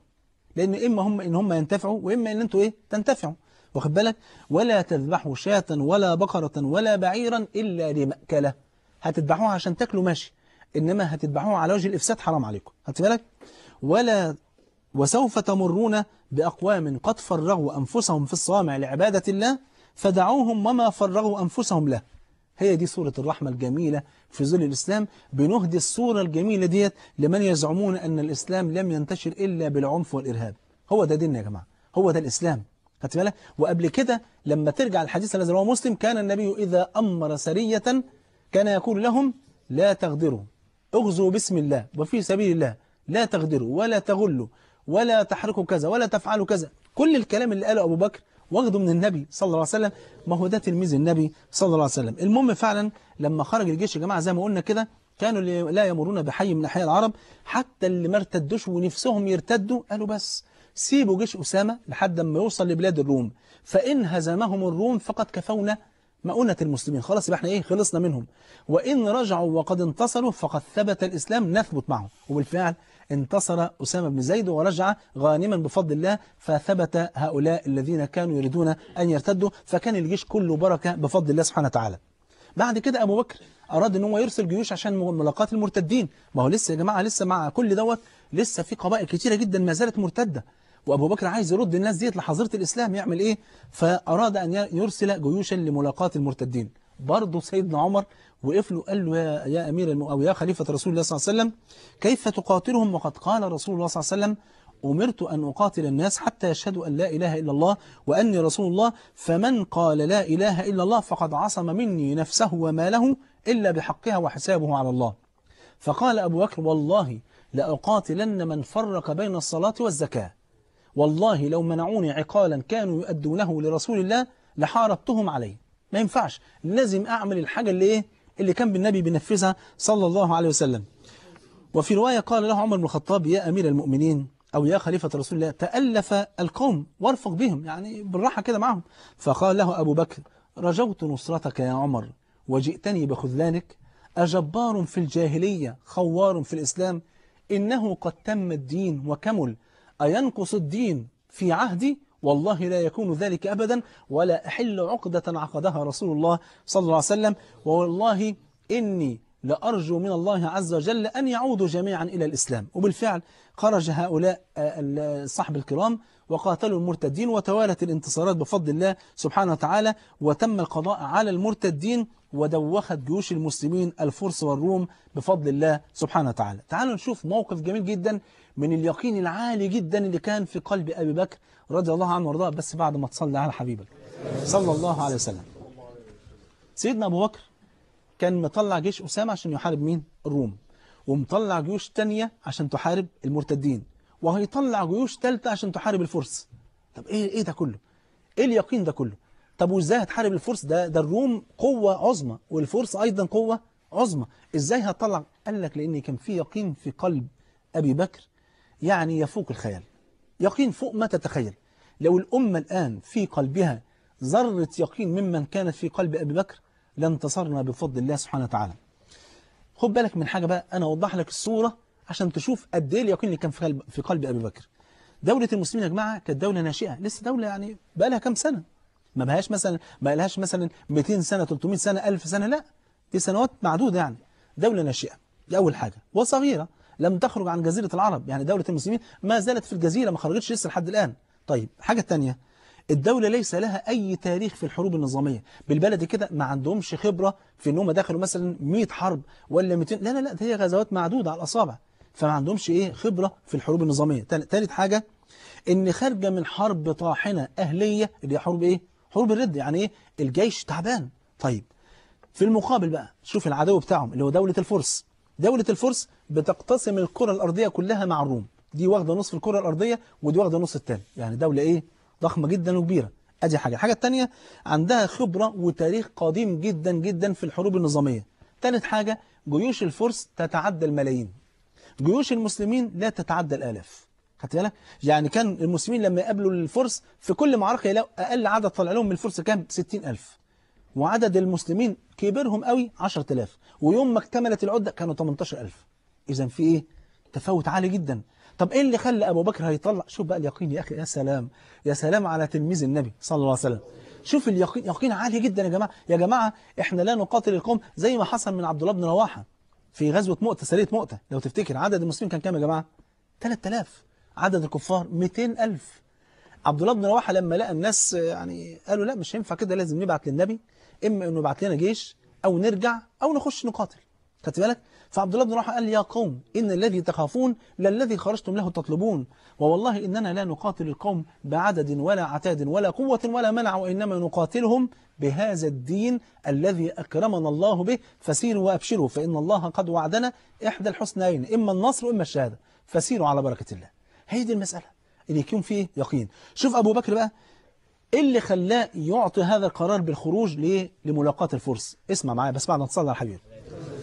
لأن إما هم إن هم ينتفعوا وإما إن أنتوا إيه تنتفعوا، واخد بالك؟ ولا تذبحوا شاة ولا بقرة ولا بعيرا إلا لمأكله، هتذبحوها عشان تاكلوا ماشي، إنما هتذبحوها على وجه الإفساد حرام عليكم، خدت بالك؟ وسوف تمرون بأقوام قد فرغوا أنفسهم في الصوامع لعبادة الله فدعوهم وما فرغوا أنفسهم له. هي دي صورة الرحمة الجميلة في ظل الإسلام. بنهدي الصورة الجميلة ديت لمن يزعمون أن الإسلام لم ينتشر إلا بالعنف والإرهاب. هو ده ديننا يا جماعة، هو ده الإسلام، خدت بالك؟ وقبل كده لما ترجع الحديث الذي رواه مسلم كان النبي إذا أمر سرية كان يقول لهم لا تغدروا، اغزوا بسم الله وفي سبيل الله، لا تغدروا ولا تغلوا ولا تحركوا كذا ولا تفعلوا كذا. كل الكلام اللي قاله أبو بكر واخده من النبي صلى الله عليه وسلم، ما هو ده تلميذ النبي صلى الله عليه وسلم. المهم فعلا لما خرج الجيش يا جماعة زي ما قلنا كده كانوا لا يمرون بحي من أحياء العرب، حتى اللي ما ارتدوش ونفسهم يرتدوا قالوا بس سيبوا جيش أسامة لحد ما يوصل لبلاد الروم، فإن هزمهم الروم فقد كفونا مؤونة المسلمين، خلاص يبقى احنا ايه خلصنا منهم، وإن رجعوا وقد انتصروا فقد ثبت الإسلام نثبت معهم. وبالفعل انتصر أسامة بن زيد ورجع غانما بفضل الله، فثبت هؤلاء الذين كانوا يريدون أن يرتدوا، فكان الجيش كله بركة بفضل الله سبحانه وتعالى. بعد كده أبو بكر أراد أن هو يرسل جيوش عشان ملاقاة المرتدين. ما هو لسه يا جماعة، لسه مع كل دوت لسه في قبائل كتيرة جدا ما زالت مرتدة، وأبو بكر عايز يرد الناس ديت لحظيرة الإسلام. يعمل إيه؟ فأراد أن يرسل جيوشا لملاقاة المرتدين. برضه سيدنا عمر وقف له قال له يا أمير أو يا خليفة رسول الله صلى الله عليه وسلم، كيف تقاتلهم وقد قال رسول الله صلى الله عليه وسلم أمرت أن أقاتل الناس حتى يشهدوا أن لا إله إلا الله وأني رسول الله، فمن قال لا إله إلا الله فقد عصم مني نفسه وماله إلا بحقها وحسابه على الله. فقال أبو بكر والله لأقاتلن من فرق بين الصلاة والزكاة، والله لو منعوني عقالا كانوا يؤدونه لرسول الله لحاربتهم عليه. ما ينفعش، لازم أعمل الحاجة اللي كان بالنبي بينفذها صلى الله عليه وسلم. وفي رواية قال له عمر بن الخطاب يا أمير المؤمنين أو يا خليفة رسول الله تألف القوم وارفق بهم، يعني بالراحة كده معهم. فقال له أبو بكر رجوت نصرتك يا عمر وجئتني بخذلانك، أجبار في الجاهلية خوار في الإسلام، إنه قد تم الدين وكمل، أينقص الدين في عهدي؟ والله لا يكون ذلك أبدا، ولا أحل عقدة عقدها رسول الله صلى الله عليه وسلم، والله إني لأرجو من الله عز وجل أن يعودوا جميعا إلى الإسلام. وبالفعل خرج هؤلاء الصحب الكرام وقاتلوا المرتدين، وتوالت الانتصارات بفضل الله سبحانه وتعالى، وتم القضاء على المرتدين، ودوخت جيوش المسلمين الفرس والروم بفضل الله سبحانه وتعالى. تعالوا نشوف موقف جميل جدا من اليقين العالي جدا اللي كان في قلب أبي بكر رضي الله عنه وارضاه، بس بعد ما تصلي على حبيبك صلى الله عليه وسلم. سيدنا أبو بكر كان مطلع جيش أسامة عشان يحارب مين؟ الروم، ومطلع جيوش تانية عشان تحارب المرتدين، وهيطلع جيوش تالتة عشان تحارب الفرس. طب ايه ده كله؟ ايه اليقين ده كله؟ طب وازاي هتحارب الفرس؟ ده الروم قوة عظمى والفرس أيضا قوة عظمى، ازاي هتطلع؟ قال لك لأن كان في يقين في قلب أبي بكر يعني يفوق الخيال، يقين فوق ما تتخيل. لو الأمة الآن في قلبها ذرة يقين ممن كانت في قلب أبي بكر لانتصرنا بفضل الله سبحانه وتعالى. خد بالك من حاجة بقى، أنا أوضح لك الصورة عشان تشوف قد إيه اليقين اللي كان في قلب أبي بكر. دولة المسلمين يا جماعة كانت دولة ناشئة، لسه دولة يعني بقى لها كام سنة، ما لهاش مثلا 200 سنة 300 سنة 1000 سنة، لا دي سنوات معدودة، يعني دولة ناشئة دي أول حاجة، وصغيرة لم تخرج عن جزيرة العرب، يعني دولة المسلمين ما زالت في الجزيرة، ما خرجتش لسه لحد الآن. طيب حاجة تانية، الدولة ليس لها أي تاريخ في الحروب النظامية، بالبلد كده ما عندهمش خبرة في إنهم دخلوا مثلا 100 حرب ولا 200، لا ده هي غزوات معدودة على الأصابع، فما عندهمش خبرة في الحروب النظامية. ثالث حاجة إن خارجة من حرب طاحنة أهلية اللي هي حروب حروب الرد، يعني الجيش تعبان. طيب في المقابل بقى شوف العدو بتاعهم اللي هو دولة الفرس. دولة الفرس بتقتسم الكرة الأرضية كلها مع الروم، دي واخدة نصف الكرة الأرضية ودي واخدة نص التاني، يعني دولة ضخمة جدا وكبيرة. ادي حاجة. الحاجة التانية عندها خبرة وتاريخ قديم جدا جدا في الحروب النظامية. ثالث حاجة جيوش الفرس تتعدى الملايين، جيوش المسلمين لا تتعدى الآلاف. خدت بالك؟ يعني كان المسلمين لما يقابلوا الفرس في كل معركة يلاقوا أقل عدد طلع لهم من الفرس كام؟ 60,000، وعدد المسلمين كبرهم قوي 10,000، ويوم ما اكتملت العدة كانوا 18,000. إذا في تفاوت عالي جدا. طب ايه اللي خلى ابو بكر هيطلع؟ شوف بقى اليقين يا اخي، يا سلام يا سلام على تلميذ النبي صلى الله عليه وسلم. شوف اليقين، يقين عالي جدا يا جماعه احنا لا نقاتل القوم زي ما حصل من عبد الله بن رواحه في غزوه مؤتة، سريه مؤتة. لو تفتكر عدد المسلمين كان كام يا جماعه؟ 3000، عدد الكفار 200,000. عبد الله بن رواحه لما لقى الناس يعني قالوا لا مش هينفع كده، لازم نبعت للنبي، اما انه يبعت لنا جيش او نرجع او نخش نقاتل. خدت بالك؟ فعبد الله بن رواحه قال يا قوم إن الذي تخافون للذي خرجتم له تطلبون، ووالله إننا لا نقاتل القوم بعدد ولا عتاد ولا قوة ولا منع، وإنما نقاتلهم بهذا الدين الذي أكرمنا الله به، فسيروا وأبشروا فإن الله قد وعدنا إحدى الحسنيين، إما النصر وإما الشهادة، فسيروا على بركة الله. هي دي المسألة اللي يكون فيه يقين. شوف أبو بكر بقى إيه اللي خلاه يعطي هذا القرار بالخروج لملاقاة الفرس. اسمع معايا بس بعد ما تصلي على الحبيب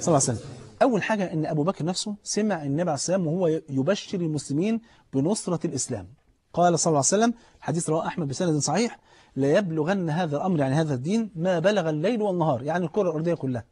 صلى الله عليه وسلم. أول حاجة إن أبو بكر نفسه سمع النبي عليه السلام وهو يبشر المسلمين بنصرة الإسلام. قال صلى الله عليه وسلم، حديث رواه أحمد بسند صحيح، لا يبلغن هذا الأمر يعني هذا الدين ما بلغ الليل والنهار، يعني الكرة الأرضية كلها،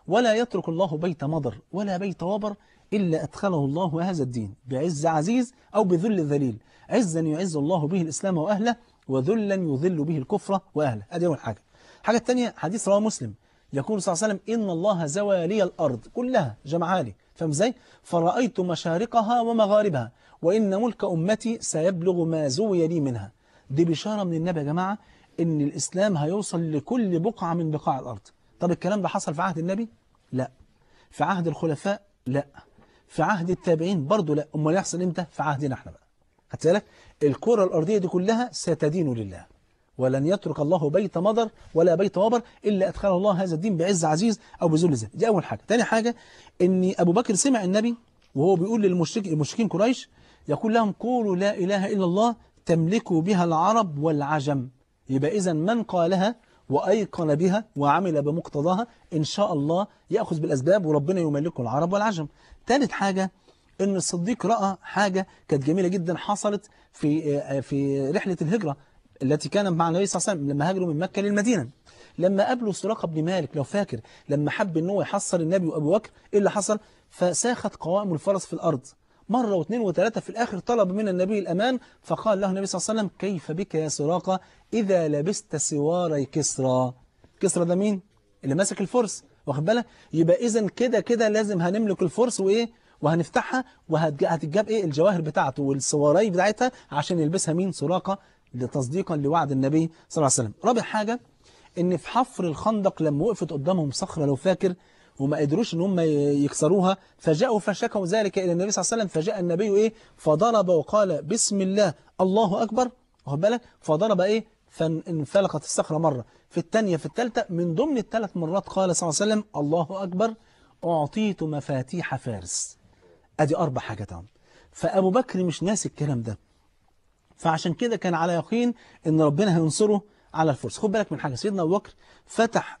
ولا يترك الله بيت مضر ولا بيت وبر إلا أدخله الله هذا الدين بعز عزيز أو بذل ذليل، عزا يعز الله به الإسلام وأهله، وذلا يذل به الكفر وأهله. هذه أول حاجة. الحاجة الثانية حديث رواه مسلم، يقول صلى الله عليه وسلم إن الله زوى لي الأرض كلها، جمعها لي، فاهم ازاي؟ فرأيت مشارقها ومغاربها وإن ملك أمتي سيبلغ ما زوي لي منها. دي بشارة من النبي يا جماعة إن الإسلام هيوصل لكل بقعة من بقاع الأرض. طب الكلام ده حصل في عهد النبي؟ لا. في عهد الخلفاء؟ لا. في عهد التابعين؟ برضه لا. أمال يحصل إمتى؟ في عهدنا احنا بقى. خدت بالك؟ الكرة الأرضية دي كلها ستدين لله، ولن يترك الله بيت مضر ولا بيت وبر إلا أدخله الله هذا الدين بعز عزيز أو بذل ذل. دي أول حاجة. تاني حاجة إن أبو بكر سمع النبي وهو بيقول للمشركين قريش، يقول لهم قولوا لا إله إلا الله تملكوا بها العرب والعجم. يبقى إذن من قالها وأيقن بها وعمل بمقتضاها إن شاء الله يأخذ بالأسباب وربنا يملكه العرب والعجم. ثالث حاجة إن الصديق رأى حاجة كانت جميلة جدا حصلت في رحلة الهجرة التي كانت مع النبي صلى الله عليه وسلم لما هاجروا من مكة للمدينة. لما قابلوا سراقة بن مالك لو فاكر، لما حب إن هو يحصر النبي وأبو بكر، إيه اللي حصل؟ فساخت قوائم الفرس في الأرض مرة واثنين وثلاثة. في الآخر طلب من النبي الأمان، فقال له النبي صلى الله عليه وسلم كيف بك يا سراقة إذا لبست سواري كسرى. كسرى ده مين؟ اللي ماسك الفرس، واخد بالك؟ يبقى إذن كده لازم هنملك الفرس وإيه؟ وهنفتحها وهتجاب إيه؟ الجواهر بتاعته والسواري بتاعتها عشان يلبسها مين؟ سراقة، تصديقا لوعد النبي صلى الله عليه وسلم. رابع حاجة إن في حفر الخندق لما وقفت قدامهم صخرة لو فاكر وما قدروش ان هم يكسروها، فجاءوا فشكوا ذلك الى النبي صلى الله عليه وسلم، فجاء النبي ايه؟ فضرب وقال بسم الله الله اكبر، واخد بالك؟ فضرب ايه؟ فانفلقت الصخره مره، في الثانيه، في الثالثه، من ضمن الثلاث مرات قال صلى الله عليه وسلم الله اكبر اعطيت مفاتيح فارس. ادي اربع حاجات. فابو بكر مش ناسي الكلام ده، فعشان كده كان على يقين ان ربنا هينصره على الفرس. خد بالك من حاجه، سيدنا ابو بكر فتح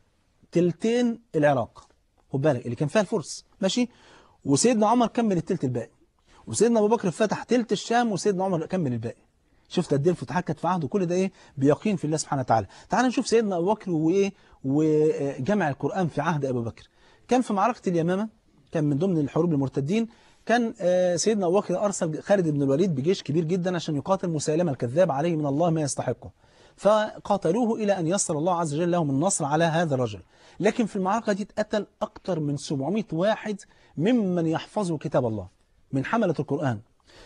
تلتين العراق، خد بالك، اللي كان فيها الفرس، ماشي، وسيدنا عمر كمل التلت الباقي، وسيدنا ابو بكر فتح تلت الشام وسيدنا عمر كمل الباقي. شفت قد ايه الفتوحات كانت في عهده، كل ده ايه؟ بيقين في الله سبحانه وتعالى. تعال نشوف سيدنا ابو بكر وايه وجمع القرآن في عهد ابو بكر. كان في معركة اليمامة، كان من ضمن الحروب المرتدين، كان سيدنا ابو بكر ارسل خالد بن الوليد بجيش كبير جدا عشان يقاتل مسيلمة الكذاب عليه من الله ما يستحقه، فقاتلوه إلى أن يسر الله عز وجل لهم النصر على هذا الرجل. لكن في المعركة دي اتقتل أكثر من 700 واحد ممن يحفظوا كتاب الله من حملة القرآن.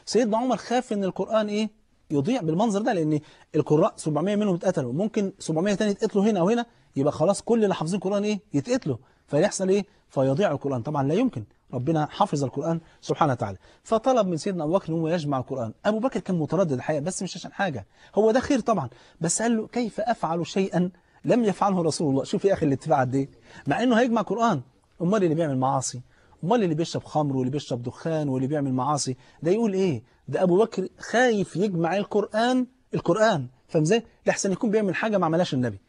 سيدنا عمر خاف أن القرآن إيه؟ يضيع بالمنظر ده، لأن القراء 700 منهم اتقتلوا، ممكن 700 تاني يتقتلوا هنا أو هنا، يبقى خلاص كل اللي حافظين القرآن إيه؟ يتقتلوا، فيحصل إيه؟ فيضيع القرآن. طبعا لا يمكن، ربنا حافظ القرآن سبحانه وتعالى. فطلب من سيدنا أبو بكر أنه يجمع القرآن. أبو بكر كان متردد الحقيقة، بس مش عشان حاجة، هو ده خير طبعا، بس قال له كيف أفعل شيئا لم يفعله رسول الله. شوف يا أخي الاتباع دي، مع أنه هيجمع قرآن، أمال اللي بيعمل معاصي، أمال اللي بيشرب خمر واللي بيشرب دخان واللي بيعمل معاصي ده يقول إيه؟ ده أبو بكر خايف يجمع القرآن، فاهم ازاي؟ لحسن يكون بيعمل حاجة ما عملهاش النبي.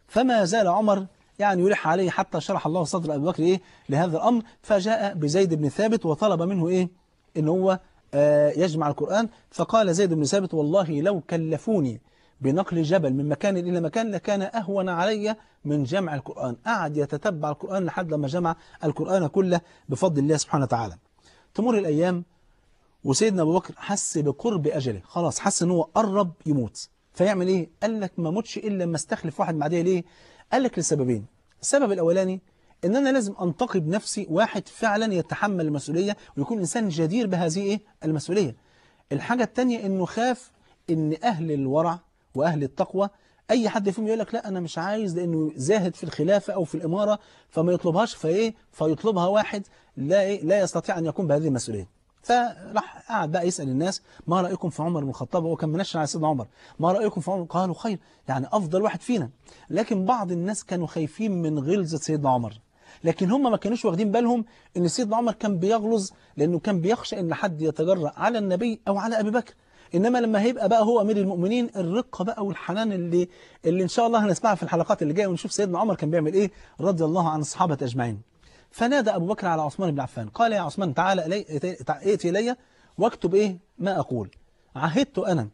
فما زال عمر يعني يلح عليه حتى شرح الله صدر أبي بكر إيه لهذا الأمر، فجاء بزيد بن ثابت وطلب منه إيه؟ إن هو يجمع القرآن. فقال زيد بن ثابت والله لو كلفوني بنقل جبل من مكان إلى مكان لكان أهون علي من جمع القرآن. قعد يتتبع القرآن لحد لما جمع القرآن كله بفضل الله سبحانه وتعالى. تمر الأيام وسيدنا أبو بكر حس بقرب أجله، خلاص حس إن هو قرب يموت، فيعمل إيه؟ قال لك ما موتش إلا لما استخلف واحد بعديه. ليه؟ قال لك لسببين. السبب الأولاني إن أنا لازم أنتقي بنفسي واحد فعلا يتحمل المسؤولية ويكون إنسان جدير بهذه إيه؟ المسؤولية. الحاجة الثانية إنه خاف إن أهل الورع وأهل التقوى أي حد فيهم يقول لك لا أنا مش عايز لأنه زاهد في الخلافة أو في الإمارة فما يطلبهاش، فيطلبها واحد لا يستطيع أن يكون بهذه المسؤولية. فراح قاعد بقى يسأل الناس ما رأيكم في عمر بن الخطاب، هو كان منشن على سيدنا عمر، ما رأيكم في عمر؟ قالوا خير، يعني أفضل واحد فينا. لكن بعض الناس كانوا خايفين من غلظة سيدنا عمر، لكن هم ما كانوش واخدين بالهم ان سيدنا عمر كان بيغلظ لأنه كان بيخشى ان حد يتجرأ على النبي أو على أبي بكر. إنما لما هيبقى بقى هو أمير المؤمنين، الرقة بقى والحنان اللي إن شاء الله هنسمعها في الحلقات اللي جاية، ونشوف سيدنا عمر كان بيعمل إيه رضي الله عن الصحابة أجمعين. فنادى أبو بكر على عثمان بن عفان قال يا عثمان تعالى ائتي إلي واكتب إيه ما أقول. عهدت أنا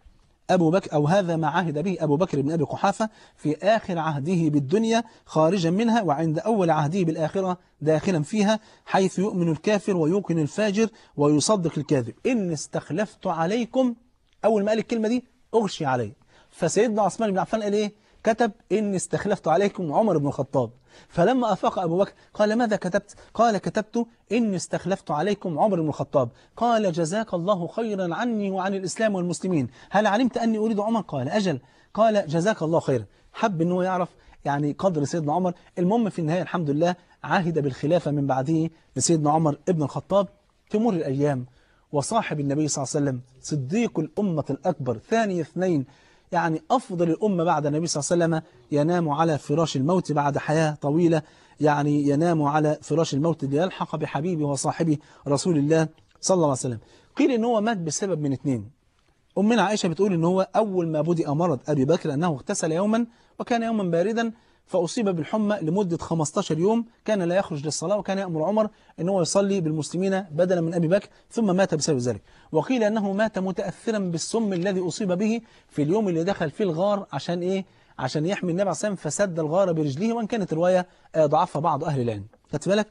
أبو بكر، أو هذا ما عهد به أبو بكر بن أبي قحافة في آخر عهده بالدنيا خارجا منها، وعند أول عهده بالآخرة داخلا فيها، حيث يؤمن الكافر ويوقن الفاجر ويصدق الكاذب. إن استخلفت عليكم، أول ما قال الكلمة دي أغشي عليه. فسيدنا عثمان بن عفان قال إيه؟ كتب إني استخلفت عليكم عمر بن الخطاب. فلما أفاق أبو بكر قال ماذا كتبت؟ قال كتبت إني استخلفت عليكم عمر بن الخطاب. قال جزاك الله خيرا عني وعن الإسلام والمسلمين، هل علمت أني أريد عمر؟ قال أجل. قال جزاك الله خيرا. حب أنه يعرف يعني قدر سيدنا عمر. المهم في النهاية الحمد لله عهد بالخلافة من بعده لسيدنا عمر ابن الخطاب. تمر الأيام وصاحب النبي صلى الله عليه وسلم صديق الأمة الأكبر ثاني اثنين، يعني أفضل الأمة بعد النبي صلى الله عليه وسلم، ينام على فراش الموت بعد حياة طويلة، يعني ينام على فراش الموت ليلحق بحبيبه وصاحبه رسول الله صلى الله عليه وسلم. قيل إن هو مات بسبب من اثنين. أمنا عائشة بتقول إن هو أول ما بدأ مرض أبي بكر أنه اغتسل يوما وكان يوما باردا فأصيب بالحمى لمدة 15 يوم، كان لا يخرج للصلاة، وكان يأمر عمر أن هو يصلي بالمسلمين بدلا من أبي بكر، ثم مات بسبب ذلك. وقيل أنه مات متأثرا بالسم الذي أصيب به في اليوم اللي دخل فيه الغار. عشان إيه؟ عشان يحمي النبي عليه الصلاة والسلام فسد الغار برجله، وإن كانت رواية ضعفها بعض أهل العلم. خدت بالك؟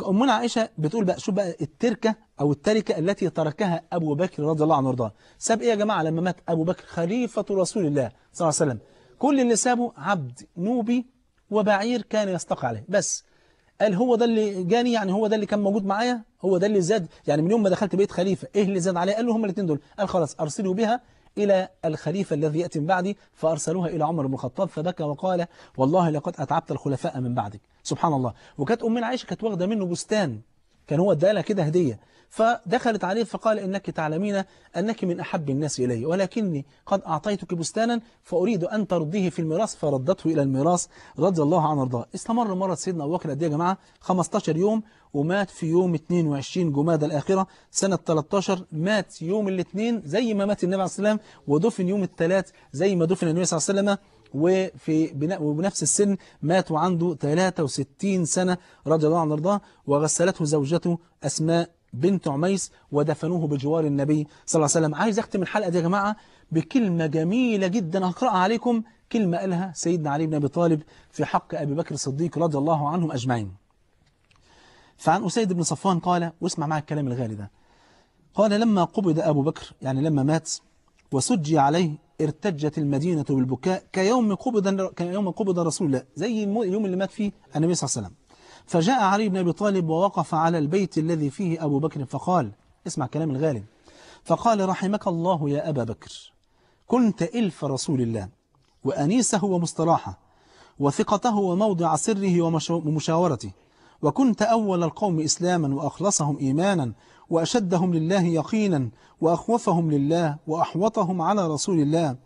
أمنا عائشة بتقول بقى شوف بقى التركة أو التركة التي تركها أبو بكر رضي الله عنه وارضاه. ساب إيه يا جماعة لما مات أبو بكر خليفة رسول الله صلى الله عليه وسلم؟ كل اللي سابه عبد نوبي وبعير كان يستقى عليه بس. قال هو ده اللي جاني، يعني هو ده اللي كان موجود معايا، هو ده اللي زاد، يعني من يوم ما دخلت بيت خليفة إيه اللي زاد عليه؟ قال له هم الاثنين دول. قال خلاص أرسلوا بها إلى الخليفة الذي يأتي من بعدي، فأرسلوها إلى عمر بن الخطاب فبكى وقال والله لقد أتعبت الخلفاء من بعدك. سبحان الله. وكانت أمنا عائشة كانت واخدة منه بستان، كان هو ادالها كده هدية، فدخلت عليه فقال إنك تعلمين أنك من أحب الناس إلي، ولكني قد أعطيتك بستانا فأريد أن ترديه في الميراث، فردته إلى الميراث رضي الله عنه وارضاه. استمر مرض سيدنا أبو بكر قد إيه يا جماعة؟ 15 يوم، ومات في يوم 22 جمادى الآخرة سنة 13. مات يوم الاثنين زي ما مات النبي عليه الصلاة والسلام، ودفن يوم الثلاث زي ما دفن النبي صلى الله عليه وسلم، وبنفس السن مات وعنده 63 سنة رضي الله عنه وارضاه. وغسلته زوجته أسماء بنت عميس ودفنوه بجوار النبي صلى الله عليه وسلم. عايز أختم الحلقة دي يا جماعة بكلمة جميلة جدا هقرأها عليكم، كلمة قالها سيدنا علي بن أبي طالب في حق أبي بكر الصديق رضي الله عنهم أجمعين. فعن أسيد بن صفوان قال، واسمع معي الكلام الغالي ده، قال لما قبض أبو بكر، يعني لما مات وسجي عليه، ارتجت المدينة بالبكاء كيوم قبض رسول الله، زي اليوم اللي مات فيه النبي صلى الله عليه وسلم. فجاء علي بن أبي طالب ووقف على البيت الذي فيه أبو بكر فقال، اسمع كلام الغالي، فقال رحمك الله يا أبا بكر، كنت إلف رسول الله وأنيسه ومستراحه وثقته وموضع سره ومشاورته، وكنت أول القوم إسلاما وأخلصهم إيمانا وأشدهم لله يقينا وأخوفهم لله وأحوطهم على رسول الله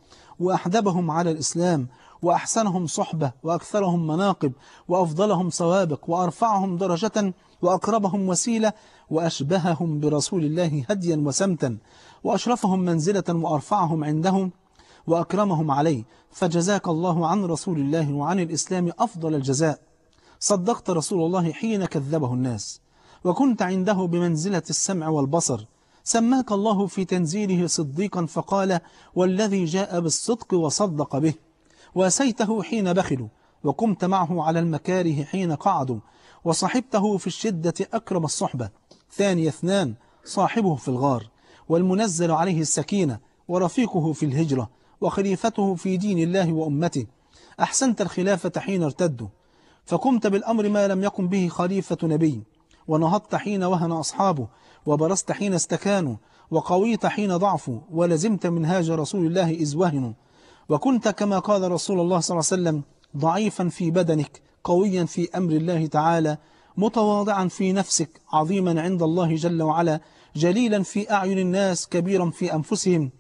وأحدبهم على الإسلام وأحسنهم صحبة وأكثرهم مناقب وأفضلهم سوابق وأرفعهم درجة وأقربهم وسيلة وأشبههم برسول الله هديا وسمتا وأشرفهم منزلة وأرفعهم عندهم وأكرمهم عليه، فجزاك الله عن رسول الله وعن الإسلام أفضل الجزاء. صدقت رسول الله حين كذبه الناس، وكنت عنده بمنزلة السمع والبصر. سماك الله في تنزيله صديقا فقال والذي جاء بالصدق وصدق به. واسيته حين بخلوا، وقمت معه على المكاره حين قعدوا، وصحبته في الشدة أكرم الصحبة. ثاني اثنان صاحبه في الغار، والمنزل عليه السكينة، ورفيقه في الهجرة، وخليفته في دين الله وأمته. أحسنت الخلافة حين ارتدوا، فقمت بالأمر ما لم يقم به خليفة نبي، ونهضت حين وهن أصحابه، وبرزت حين استكانوا، وقويت حين ضعفوا، ولزمت منهاج رسول الله إذ وهنوا. وكنت كما قال رسول الله صلى الله عليه وسلم ضعيفا في بدنك قويا في أمر الله تعالى، متواضعا في نفسك عظيما عند الله جل وعلا، جليلا في أعين الناس كبيرا في أنفسهم.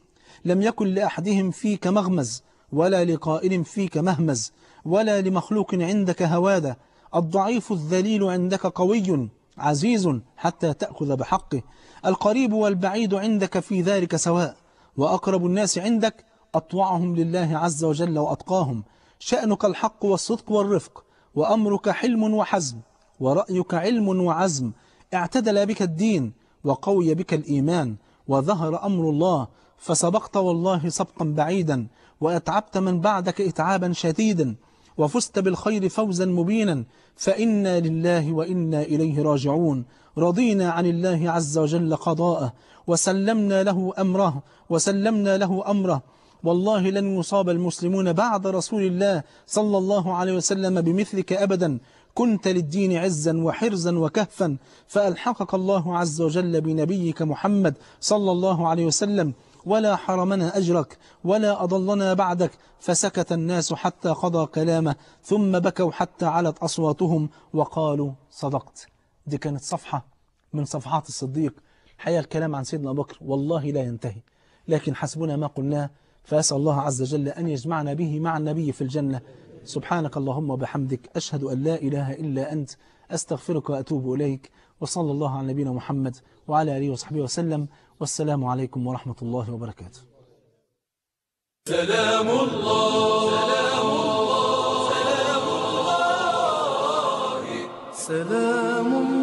لم يكن لأحدهم فيك مغمز، ولا لقائل فيك مهمز، ولا لمخلوق عندك هوادة. الضعيف الذليل عندك قوي عزيز حتى تأخذ بحقه. القريب والبعيد عندك في ذلك سواء، وأقرب الناس عندك أطوعهم لله عز وجل وأتقاهم. شأنك الحق والصدق والرفق، وأمرك حلم وحزم، ورأيك علم وعزم. اعتدل بك الدين، وقوي بك الإيمان، وظهر أمر الله، فسبقت والله سبقا بعيدا، وأتعبت من بعدك إتعابا شديدا، وفزت بالخير فوزا مبينا. فإنا لله وإنا إليه راجعون. رضينا عن الله عز وجل قضاءه، وسلمنا له أمره والله لن يصاب المسلمون بعد رسول الله صلى الله عليه وسلم بمثلك أبدا. كنت للدين عزا وحرزا وكهفا، فألحقك الله عز وجل بنبيك محمد صلى الله عليه وسلم، ولا حرمنا أجرك ولا أضلنا بعدك. فسكت الناس حتى قضى كلامه، ثم بكوا حتى علت أصواتهم وقالوا صدقت. دي كانت صفحة من صفحات الصديق. الحقيقة الكلام عن سيدنا أبو بكر والله لا ينتهي، لكن حسبنا ما قلناه، فأسأل الله عز وجل أن يجمعنا به مع النبي في الجنة. سبحانك اللهم وبحمدك، أشهد أن لا إله إلا أنت، أستغفرك وأتوب إليك. وصلى الله على نبينا محمد وعلى آله وصحبه وسلم، والسلام عليكم ورحمة الله وبركاته. سلام الله سلام الله سلام الله سلام